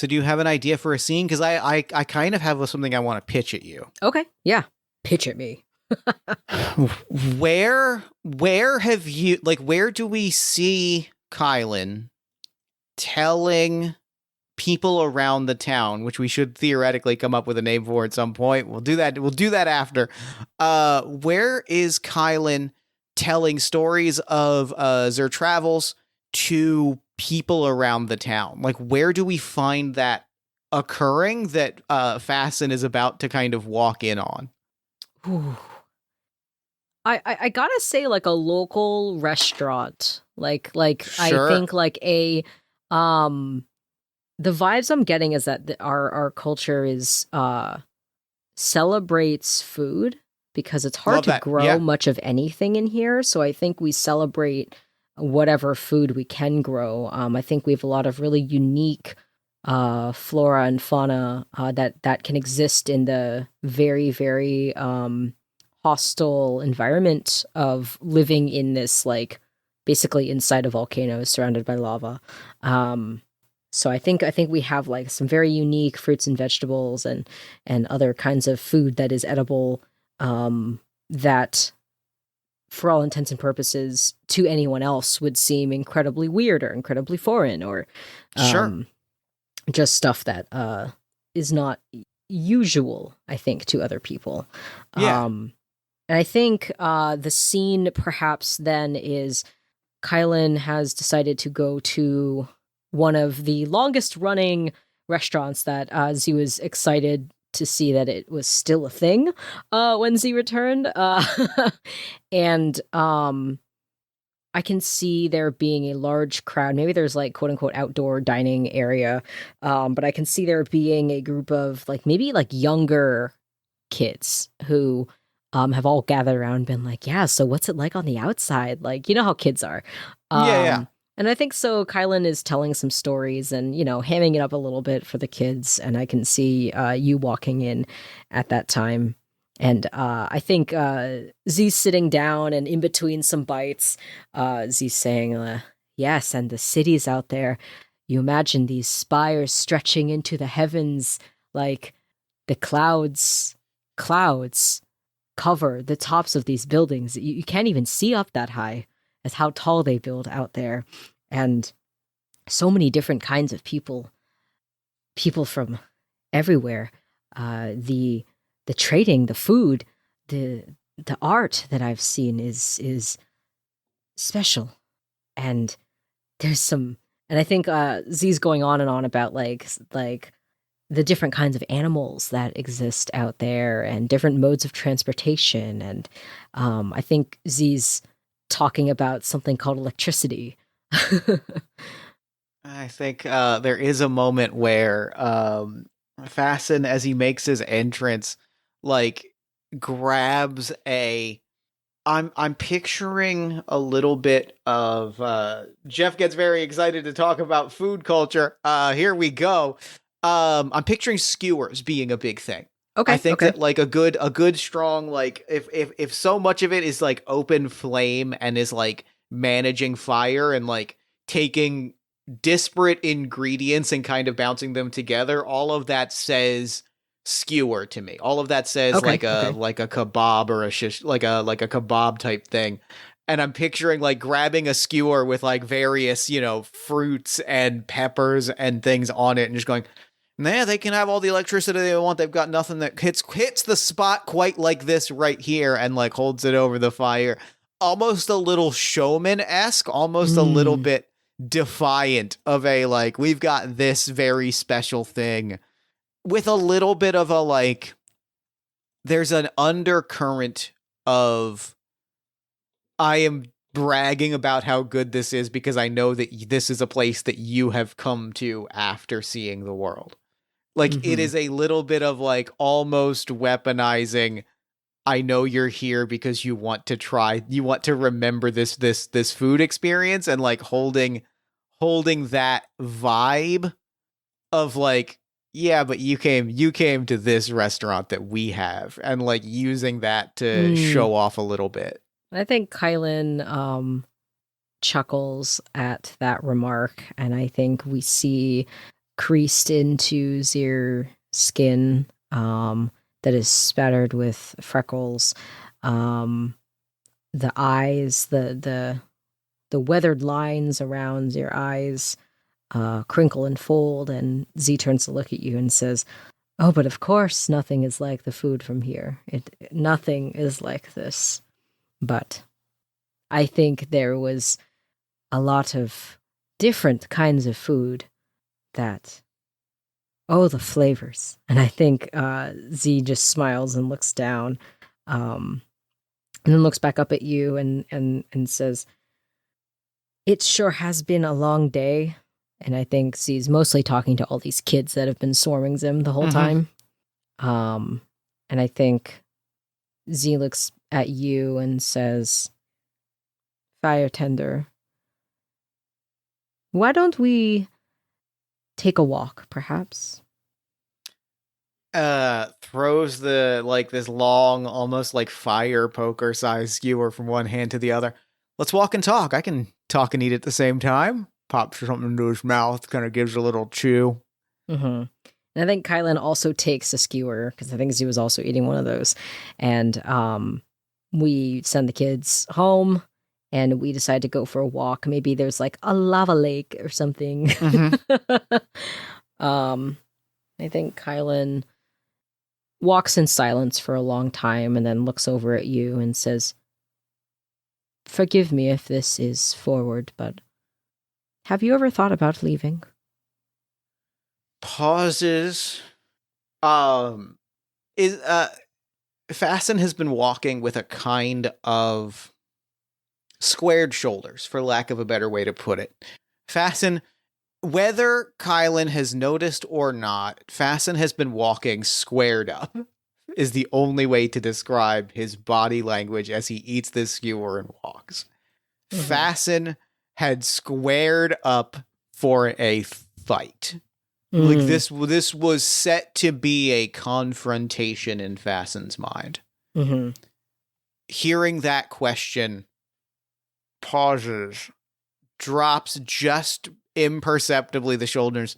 do you have an idea for a scene? Because I kind of have something I want to pitch at you. Okay. Yeah. Pitch at me. Where have you, like, where do we see Kylan telling people around the town, which we should theoretically come up with a name for at some point? We'll do that after. Where is Kylan telling stories of their travels to people around the town? Like, where do we find that occurring that Fasten is about to kind of walk in on? Ooh. I gotta say, like a local restaurant, like I Sure. think like a the vibes I'm getting is that our culture is celebrates food because it's hard Love to that. grow Yeah. much of anything in here. So I think we celebrate whatever food we can grow. I think we have a lot of really unique flora and fauna that can exist in the very, very hostile environment of living in this, like, basically inside a volcano surrounded by lava. So I think we have like some very unique fruits and vegetables and other kinds of food that is edible, that for all intents and purposes to anyone else would seem incredibly weird or incredibly foreign, or Sure. just stuff that is not usual, I think, to other people. Yeah. And I think the scene perhaps then is Kylan has decided to go to one of the longest running restaurants that Z was excited to see that it was still a thing when Z returned. And I can see there being a large crowd. Maybe there's like quote unquote outdoor dining area. But I can see there being a group of like maybe like younger kids who have all gathered around and been like, yeah, so what's it like on the outside? Like, you know how kids are. Yeah. And I think so Kylan is telling some stories and, you know, hamming it up a little bit for the kids. And I can see you walking in at that time. And I think Z's sitting down, and in between some bites, Z's saying, yes, and the cities out there, you imagine these spires stretching into the heavens, like the clouds cover the tops of these buildings. You can't even see up that high as how tall they build out there. And so many different kinds of people from everywhere. The trading, the food, the art that I've seen is special. And there's some, and I think Z's going on and on about like the different kinds of animals that exist out there and different modes of transportation. And I think Z's talking about something called electricity. I think there is a moment where Fasten, as he makes his entrance, like grabs a. I'm picturing a little bit of Jeff gets very excited to talk about food culture. Here we go. I'm picturing skewers being a big thing. Okay. I think that like a good strong, like if so much of it is like open flame and is like managing fire and like taking disparate ingredients and kind of bouncing them together, all of that says skewer to me. All of that says like a kebab or a shish, like a kebab type thing. And I'm picturing like grabbing a skewer with like various, you know, fruits and peppers and things on it and just going, nah, they can have all the electricity they want. They've got nothing that hits the spot quite like this right here, and like holds it over the fire. Almost a little showman-esque, almost a little bit defiant of a like, we've got this very special thing with a little bit of a like, there's an undercurrent of, I am bragging about how good this is because I know that this is a place that you have come to after seeing the world. Like, it is a little bit of like almost weaponizing, I know you're here because you want to try, you want to remember this food experience, and like holding that vibe of like, yeah, but you came to this restaurant that we have, and like using that to show off a little bit. I think Kylan chuckles at that remark, and I think we see creased into Zir skin that is spattered with freckles. The eyes, the weathered lines around your eyes crinkle and fold, and Z turns to look at you and says, "Oh, but of course, nothing is like the food from here. Nothing is like this." But I think there was a lot of different kinds of food that, oh, the flavors. And I think Z just smiles and looks down. And then looks back up at you and says, "It sure has been a long day." And I think he's mostly talking to all these kids that have been swarming Zim the whole time. And I think Z looks at you and says, "Fire Tender, why don't we take a walk, perhaps?" Throws this long, almost like fire poker size skewer from one hand to the other. Let's walk and talk. I can talk and eat at the same time. Pops something into his mouth, kind of gives a little chew. And I think Kylan also takes a skewer, because I think Z was also eating one of those. And we send the kids home, and we decide to go for a walk. Maybe there's like a lava lake or something. I think Kylan walks in silence for a long time and then looks over at you and says, "Forgive me if this is forward, but have you ever thought about leaving?" Pauses. Fasten has been walking with a kind of squared shoulders, for lack of a better way to put it. Fasten, whether Kylan has noticed or not, Fasten has been walking squared up, is the only way to describe his body language as he eats this skewer and walks. Fasten had squared up for a fight. Like this was set to be a confrontation in Fasten's mind. Hearing that question, pauses, drops just imperceptibly the shoulders.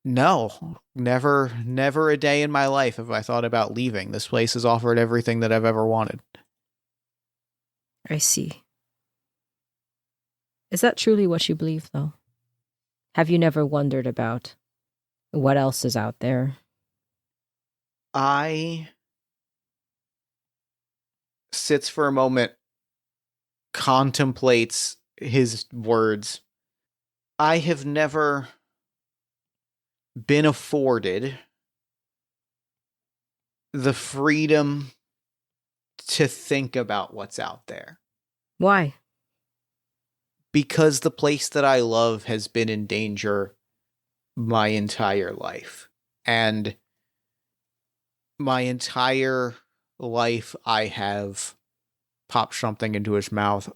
No, never a day in my life have I thought about leaving. This place has offered everything that I've ever wanted. I see. Is that truly what you believe, though? Have you never wondered about what else is out there? I sits for a moment, contemplates his words. I have never been afforded the freedom to think about what's out there. Why? Because the place that I love has been in danger my entire life. And my entire life I have popped something into his mouth.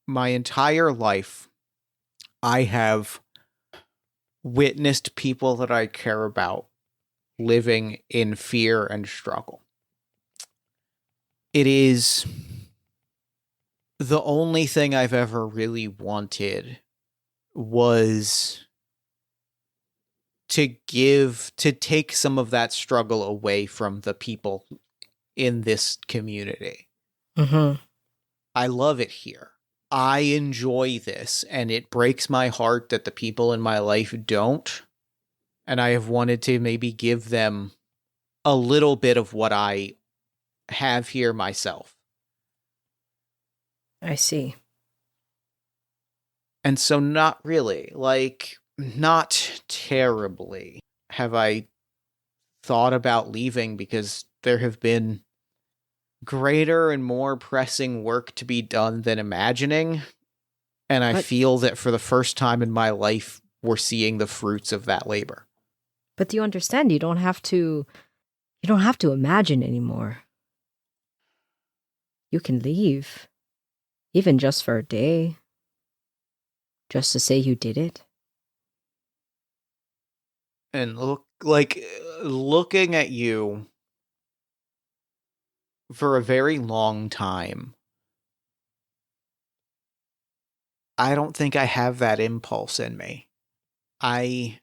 My entire life I have witnessed people that I care about living in fear and struggle. It is the only thing I've ever really wanted was to take some of that struggle away from the people in this community. I love it here. I enjoy this, and it breaks my heart that the people in my life don't. And I have wanted to maybe give them a little bit of what I have here myself. I see. And so not really, not terribly have I thought about leaving, because there have been greater and more pressing work to be done than imagining. And I feel that for the first time in my life, we're seeing the fruits of that labor. But do you understand? You don't have to imagine anymore. You can leave, even just for a day, just to say you did it. And looking at you for a very long time, I don't think I have that impulse in me. Maybe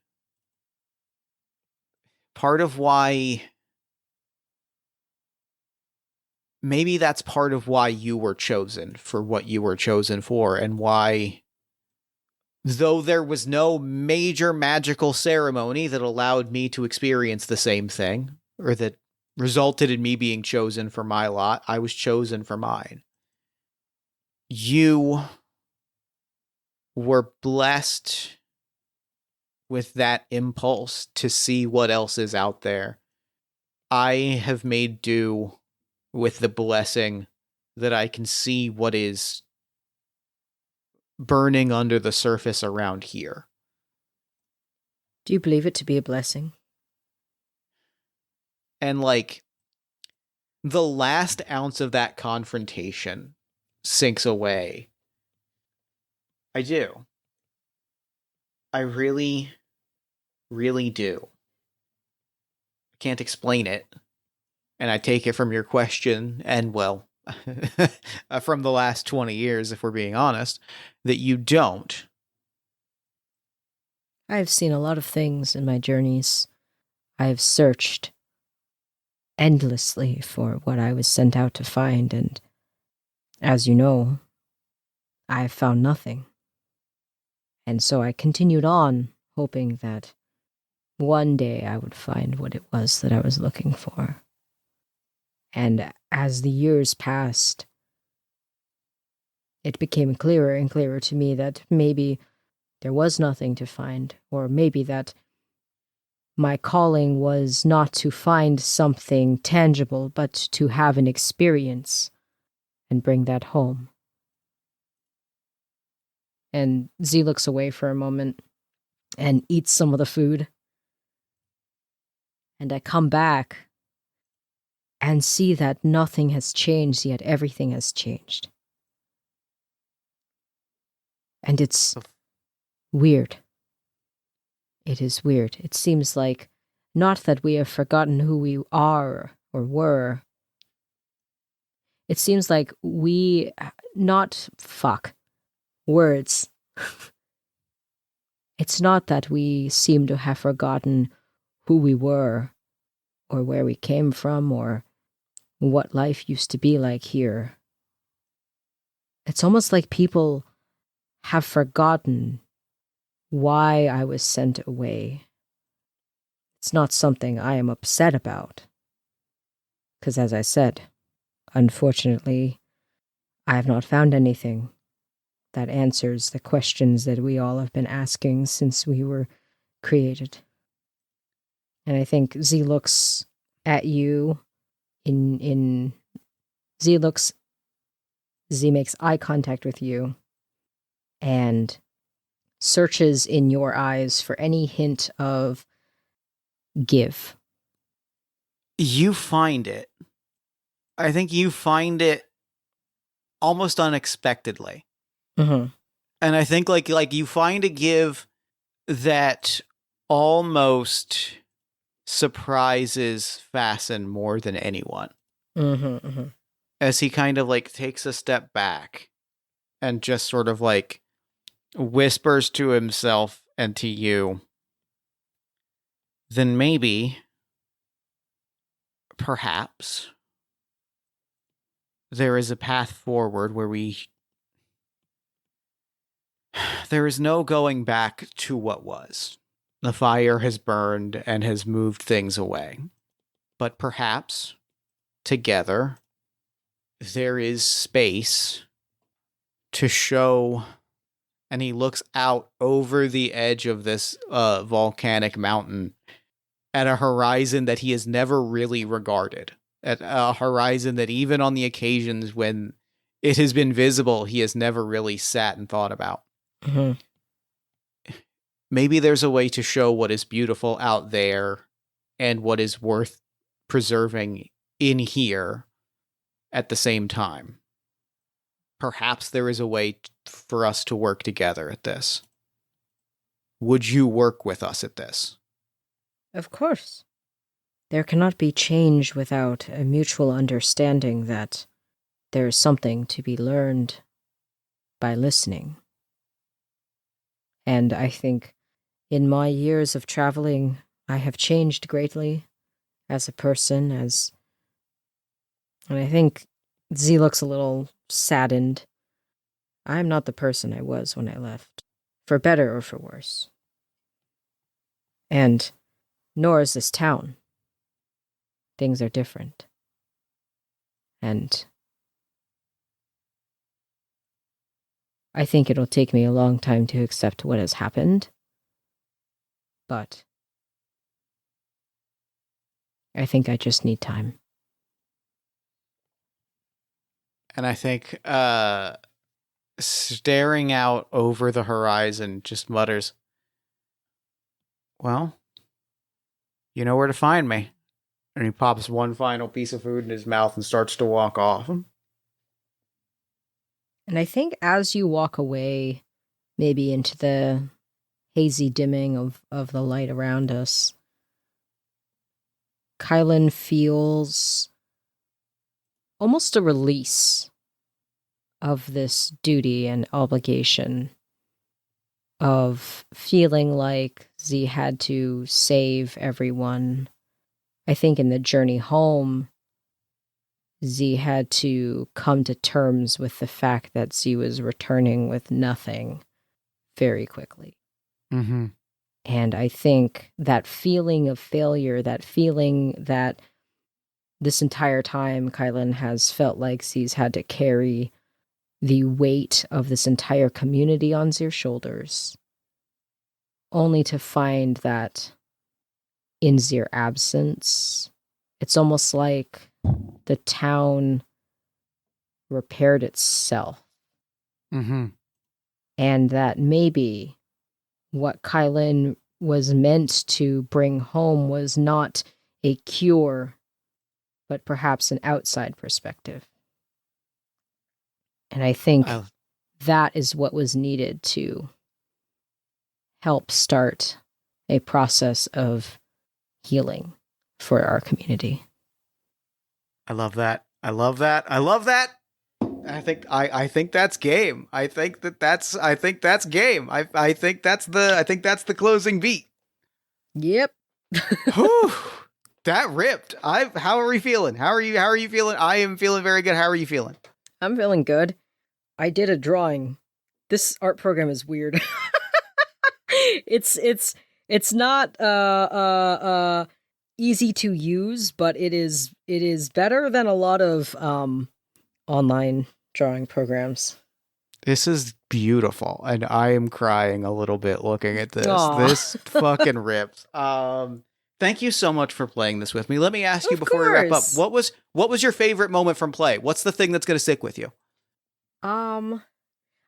that's part of why you were chosen for what you were chosen for, and why, though there was no major magical ceremony that allowed me to experience the same thing, or that resulted in me being chosen for my lot, I was chosen for mine. You were blessed with that impulse to see what else is out there. I have made do with the blessing that I can see what is burning under the surface around here. Do you believe it to be a blessing? And like the last ounce of that confrontation sinks away. I do. I really, really do. I can't explain it. And I take it from your question, and well, from the last 20 years, if we're being honest, that you don't. I've seen a lot of things in my journeys. I've searched endlessly for what I was sent out to find, and as you know, I found nothing. And so I continued on, hoping that one day I would find what it was that I was looking for. And as the years passed, it became clearer and clearer to me that maybe there was nothing to find, or maybe that my calling was not to find something tangible, but to have an experience and bring that home. And Z looks away for a moment and eats some of the food. And I come back and see that nothing has changed, yet everything has changed. And it's weird. It is weird. It seems like not that we have forgotten who we are or were. It seems like we, not fuck, words. It's not that we seem to have forgotten who we were or where we came from or what life used to be like here. It's almost like people have forgotten why I was sent away. It's not something I am upset about. Because as I said, unfortunately, I have not found anything that answers the questions that we all have been asking since we were created. And I think Z looks at you Z makes eye contact with you and searches in your eyes for any hint of give. You find it. I think you find it almost unexpectedly. Mm-hmm. And I think like you find a give that almost surprises Fasten more than anyone. Mm-hmm, mm-hmm. As he kind of like takes a step back and just sort of like whispers to himself and to you, then maybe, perhaps, there is a path forward where there is no going back to what was. The fire has burned and has moved things away. But perhaps, together, there is space to show. And he looks out over the edge of this volcanic mountain at a horizon that he has never really regarded. At a horizon that even on the occasions when it has been visible, he has never really sat and thought about. Mm-hmm. Maybe there's a way to show what is beautiful out there and what is worth preserving in here at the same time. Perhaps there is a way for us to work together at this. Would you work with us at this? Of course. There cannot be change without a mutual understanding that there is something to be learned by listening. And I think in my years of traveling, I have changed greatly as a person, and I think Z looks a little saddened. I'm not the person I was when I left, for better or for worse. And nor is this town. Things are different. And I think it'll take me a long time to accept what has happened. But I think I just need time. And I think staring out over the horizon just mutters, well, you know where to find me. And he pops one final piece of food in his mouth and starts to walk off. And I think as you walk away, maybe into the hazy dimming of the light around us, Kylan feels almost a release of this duty and obligation of feeling like Z had to save everyone. I think in the journey home, Z had to come to terms with the fact that Z was returning with nothing very quickly. Mm-hmm. And I think that feeling of failure, that feeling that this entire time Kylan has felt like Z's had to carry the weight of this entire community on Z's shoulders, only to find that in Z's absence, it's almost like the town repaired itself. Mm-hmm. And that maybe what Kylan was meant to bring home was not a cure, but perhaps an outside perspective. And I think that is what was needed to help start a process of healing for our community. I love that. I love that. I love that. I think that's game. I think that's game. I think that's the closing beat. Yep. Whew, that ripped. How are we feeling? How are you feeling? I am feeling very good. How are you feeling? I'm feeling good. I did a drawing. This art program is weird. It's not easy to use, but it is better than a lot of online drawing programs. This is beautiful, and I am crying a little bit looking at this. Aw. This fucking rips. Thank you so much for playing this with me. Let me ask you Of before we wrap up, course. what was your favorite moment from play? What's the thing that's going to stick with you? I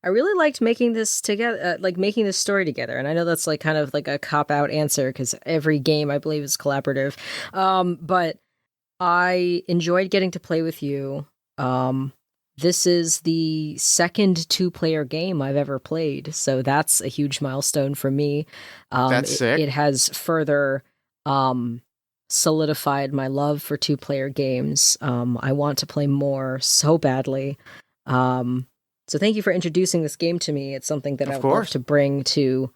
really liked making this together, making this story together. And I know that's like kind of like a cop out answer because every game I believe is collaborative. But I enjoyed getting to play with you. This is the second 2-player game I've ever played, so that's a huge milestone for me. That's sick. It has further solidified my love for 2-player games. I want to play more so badly. So thank you for introducing this game to me. It's something that I would love to bring to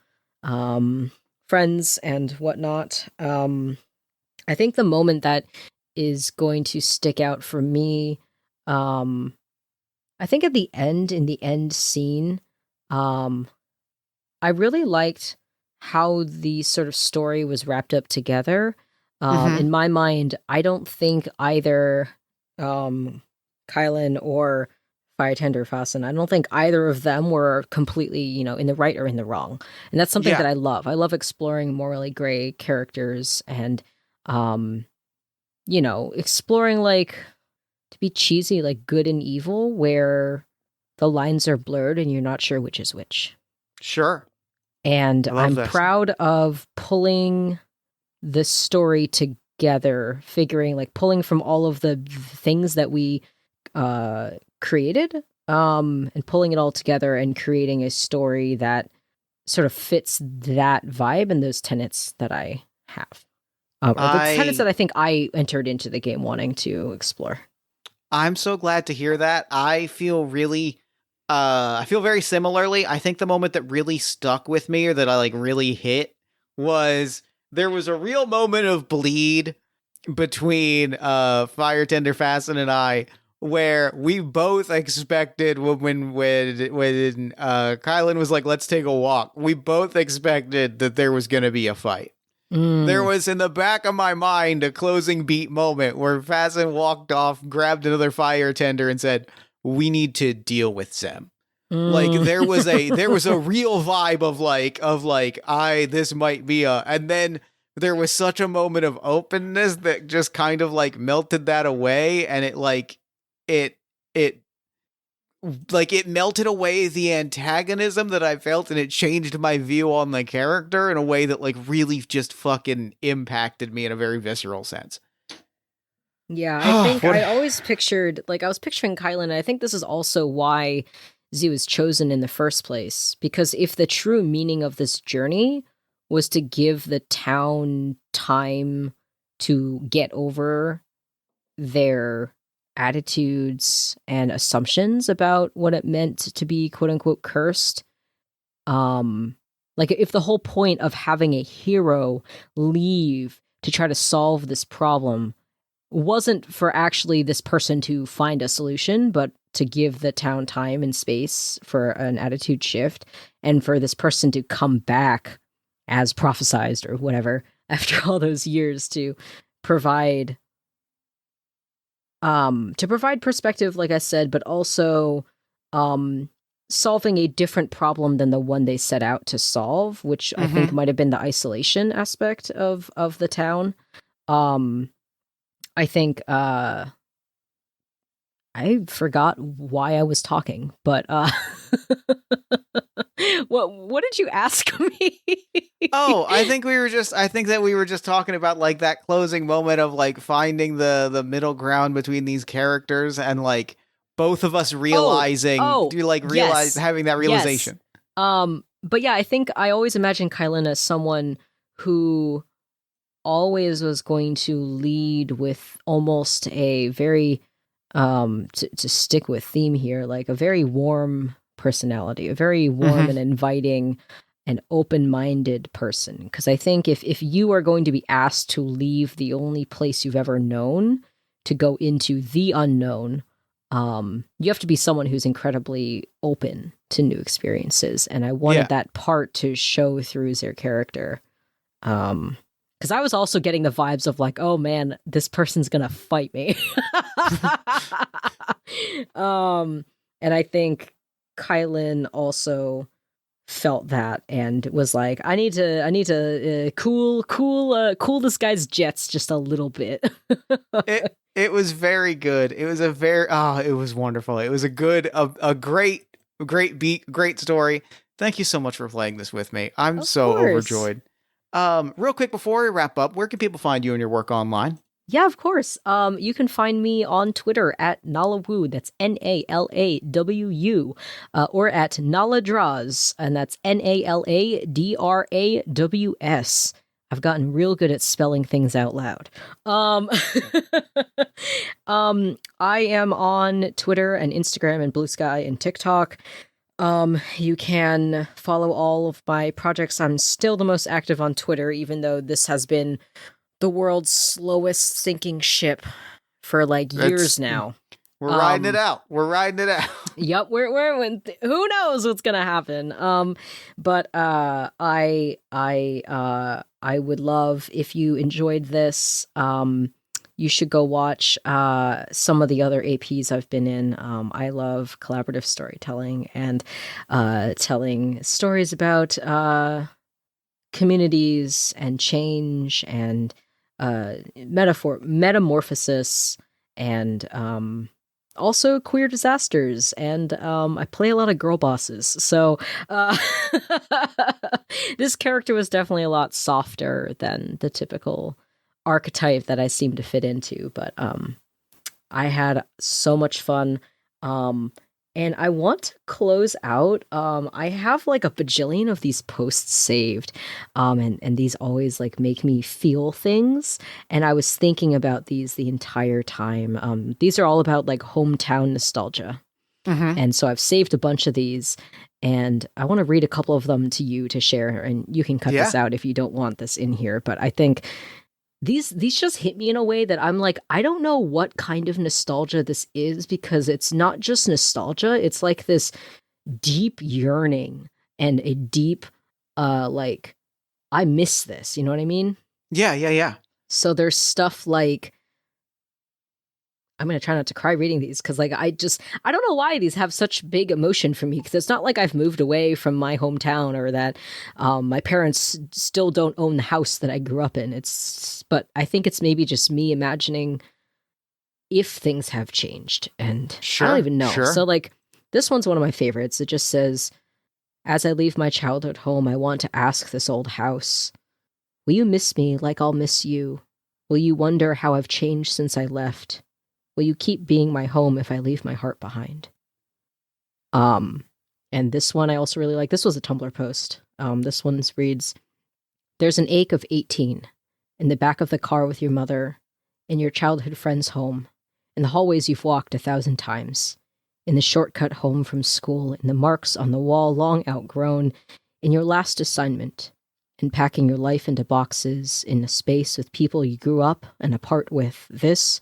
friends and whatnot. I think the moment that is going to stick out for me, I think in the end scene, I really liked how the sort of story was wrapped up together. In my mind, I don't think either Kylan or Firetender Fasten, I don't think either of them were completely, in the right or in the wrong. And that's something that I love. I love exploring morally gray characters and, exploring to be cheesy, like good and evil, where the lines are blurred and you're not sure which is which. Sure. And I'm proud of pulling this story together, pulling from all of the things that we created, and pulling it all together and creating a story that sort of fits that vibe and those tenets that I have. The tenets that I think I entered into the game wanting to explore. I'm so glad to hear that. I feel very similarly. I think the moment that really stuck with me or that I really hit was there was a real moment of bleed between Firetender Fasten and I, where we both expected when Kylan was like, let's take a walk, we both expected that there was going to be a fight. There was in the back of my mind a closing beat moment where Fasten walked off, grabbed another Firetender and said, we need to deal with Zem. There was a real vibe of this might be and then there was such a moment of openness that just kind of melted that away, and it like it melted away the antagonism that I felt, and it changed my view on the character in a way that like really just fucking impacted me in a very visceral sense. Yeah, I think I always pictured, like, I was picturing Kylan, and I think this is also why Z was chosen in the first place. Because if the true meaning of this journey was to give the town time to get over their attitudes and assumptions about what it meant to be quote unquote cursed, like if the whole point of having a hero leave to try to solve this problem wasn't for actually this person to find a solution, but to give the town time and space for an attitude shift, and for this person to come back as prophesized or whatever after all those years to provide perspective, like I said, but also solving a different problem than the one they set out to solve, which I think might have been the isolation aspect of the town. I think I forgot why I was talking, but what did you ask me? I think that we were just talking about like that closing moment of like finding the middle ground between these characters, and like both of us realizing having that realization. Yes. But yeah, I think I always imagined Kylan as someone who always was going to lead with almost a very to stick with theme here, like a very warm personality, a very warm and inviting and open-minded person. Because I think if you are going to be asked to leave the only place you've ever known to go into the unknown, you have to be someone who's incredibly open to new experiences. And I wanted that part to show through their character. Because I was also getting the vibes of like, oh man, this person's gonna fight me. And I think Kylan also felt that and was like, I need to cool this guy's jets just a little bit. It was very good. It was it was wonderful. It was a great beat, great story. Thank you so much for playing this with me. I'm so overjoyed. Real quick before we wrap up, where can people find you and your work online? Yeah, of course. You can find me on Twitter at Nalawu, that's NALAWU, or at Naladraws, and that's NALADRAWS. I've gotten real good at spelling things out loud. I am on Twitter and Instagram and Blue Sky and TikTok. You can follow all of my projects. I'm still the most active on Twitter, even though this has been the world's slowest sinking ship for like years now. We're riding it out. Yep, we're who knows what's gonna happen. But I would love if you enjoyed this. You should go watch some of the other APs I've been in. I love collaborative storytelling and telling stories about communities and change and metamorphosis and also queer disasters. And I play a lot of girl bosses. So this character was definitely a lot softer than the typical archetype that I seem to fit into, but I had so much fun. And I want to close out. I have like a bajillion of these posts saved, and these always like make me feel things. And I was thinking about these the entire time. These are all about like hometown nostalgia, and so I've saved a bunch of these. And I want to read a couple of them to you to share, and you can cut this out if you don't want this in here. But I think these just hit me in a way that I'm like, I don't know what kind of nostalgia this is, because it's not just nostalgia. It's like this deep yearning and a deep, like, I miss this. You know what I mean? Yeah. So there's stuff like, I'm going to try not to cry reading these, because like I don't know why these have such big emotion for me, because it's not like I've moved away from my hometown or that my parents still don't own the house that I grew up in. But I think it's maybe just me imagining if things have changed, and I don't even know. So like This one's one of my favorites. It just says, "As I leave my childhood home, I want to ask this old house, will you miss me like I'll miss you? Will you wonder how I've changed since I left? Will you keep being my home if I leave my heart behind?" And this one I also really like. This was a Tumblr post. This one reads, "There's an ache of 18 in the back of the car with your mother, in your childhood friend's home, in the hallways you've walked 1,000 times, in the shortcut home from school, in the marks on the wall long outgrown, in your last assignment, in packing your life into boxes, in a space with people you grew up and apart with. This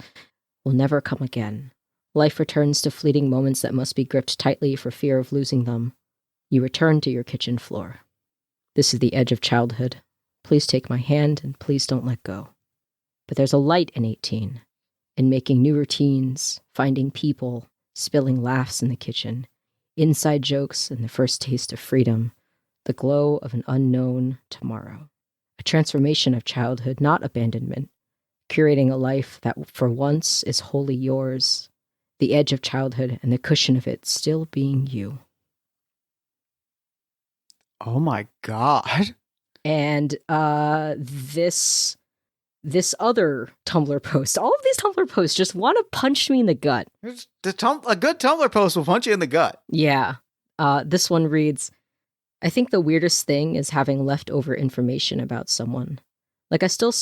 will never come again. Life returns to fleeting moments that must be gripped tightly for fear of losing them. You return to your kitchen floor. This is the edge of childhood. Please take my hand and please don't let go. But there's a light in 18, in making new routines, finding people, spilling laughs in the kitchen, inside jokes and the first taste of freedom, the glow of an unknown tomorrow. A transformation of childhood, not abandonment, curating a life that for once is wholly yours, the edge of childhood and the cushion of it still being you." Oh my God. And this other Tumblr post, all of these Tumblr posts just want to punch me in the gut. A good Tumblr post will punch you in the gut. Yeah. This one reads, "I think the weirdest thing is having leftover information about someone. Like I still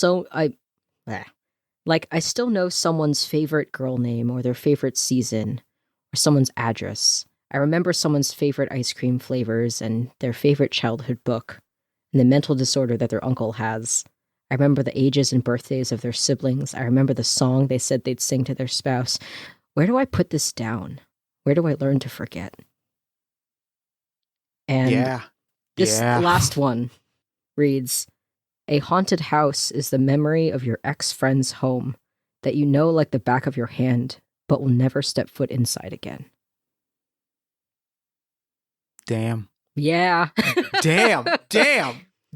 know someone's favorite girl name or their favorite season or someone's address. I remember someone's favorite ice cream flavors and their favorite childhood book and the mental disorder that their uncle has. I remember the ages and birthdays of their siblings. I remember the song they said they'd sing to their spouse. Where do I put this down? Where do I learn to forget?" And this last one reads, "A haunted house is the memory of your ex-friend's home that you know like the back of your hand, but will never step foot inside again." Damn. Yeah. Damn.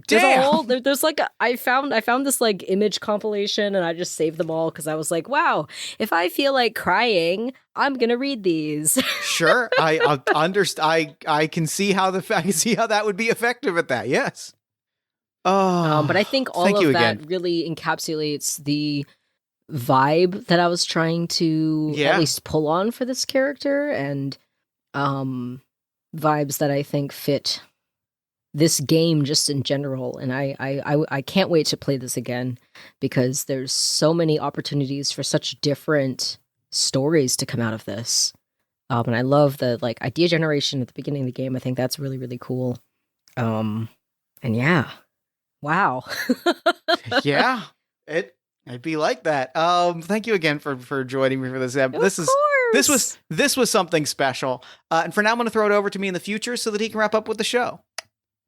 There's like I found this like image compilation and I just saved them all because I was like, wow, if I feel like crying, I'm gonna read these. Sure. I understand. I can see how that would be effective at that. Yes. But I think all of that really encapsulates the vibe that I was trying to at least pull on for this character, and vibes that I think fit this game just in general. And I can't wait to play this again because there's so many opportunities for such different stories to come out of this. And I love the like idea generation at the beginning of the game. I think that's really, really cool. And yeah. Wow. Yeah, it'd be like that. Thank you again for joining me for this episode. This was something special. And for now, I'm going to throw it over to me in the future so that he can wrap up with the show.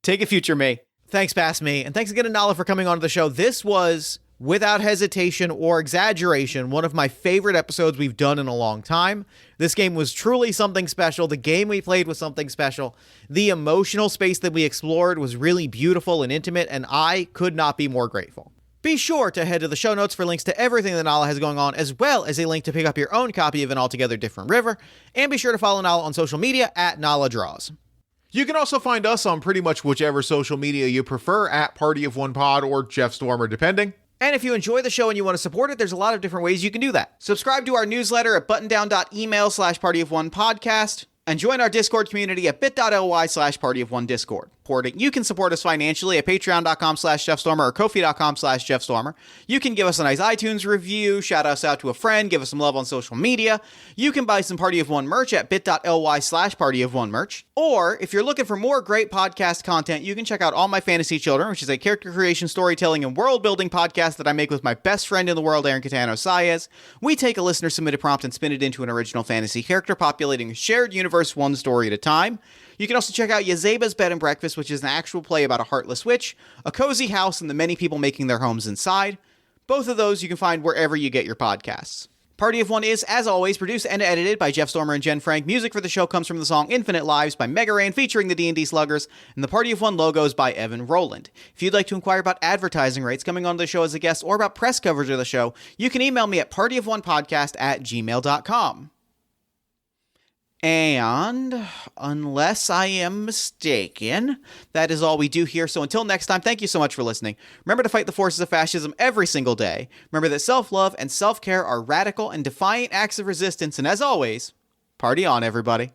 Take it, future me. Thanks, past me. And thanks again to Nala for coming on the show. This was, without hesitation or exaggeration, one of my favorite episodes we've done in a long time. This game was truly something special. The game we played was something special. The emotional space that we explored was really beautiful and intimate, and I could not be more grateful. Be sure to head to the show notes for links to everything that Nala has going on, as well as a link to pick up your own copy of An Altogether Different River, and be sure to follow Nala on social media at Nala Draws. You can also find us on pretty much whichever social media you prefer, at Party of One Pod or Jeff Stormer, depending. And if you enjoy the show and you want to support it, there's a lot of different ways you can do that. Subscribe to our newsletter at buttondown.email/partyofonepodcast and join our Discord community at bit.ly/partyofonediscord. You can support us financially at patreon.com/JeffStormer or Ko-fi.com/JeffStormer. You can give us a nice iTunes review, shout us out to a friend, give us some love on social media. You can buy some Party of One merch at bit.ly/partyofonemerch. Or if you're looking for more great podcast content, you can check out All My Fantasy Children, which is a character creation, storytelling, and world building podcast that I make with my best friend in the world, Aaron Catano Saez. We take a listener submitted prompt and spin it into an original fantasy character, populating a shared universe one story at a time. You can also check out Yazeba's Bed and Breakfast, which is an actual play about a heartless witch, a cozy house, and the many people making their homes inside. Both of those you can find wherever you get your podcasts. Party of One is, as always, produced and edited by Jeff Stormer and Jen Frank. Music for the show comes from the song Infinite Lives by Mega Ran featuring the D&D Sluggers, and the Party of One logo is by Evan Rowland. If you'd like to inquire about advertising rates, coming on the show as a guest, or about press coverage of the show, you can email me at partyofonepodcast@gmail.com. And unless I am mistaken, that is all we do here. So until next time, thank you so much for listening. Remember to fight the forces of fascism every single day. Remember that self-love and self-care are radical and defiant acts of resistance. And as always, party on, everybody.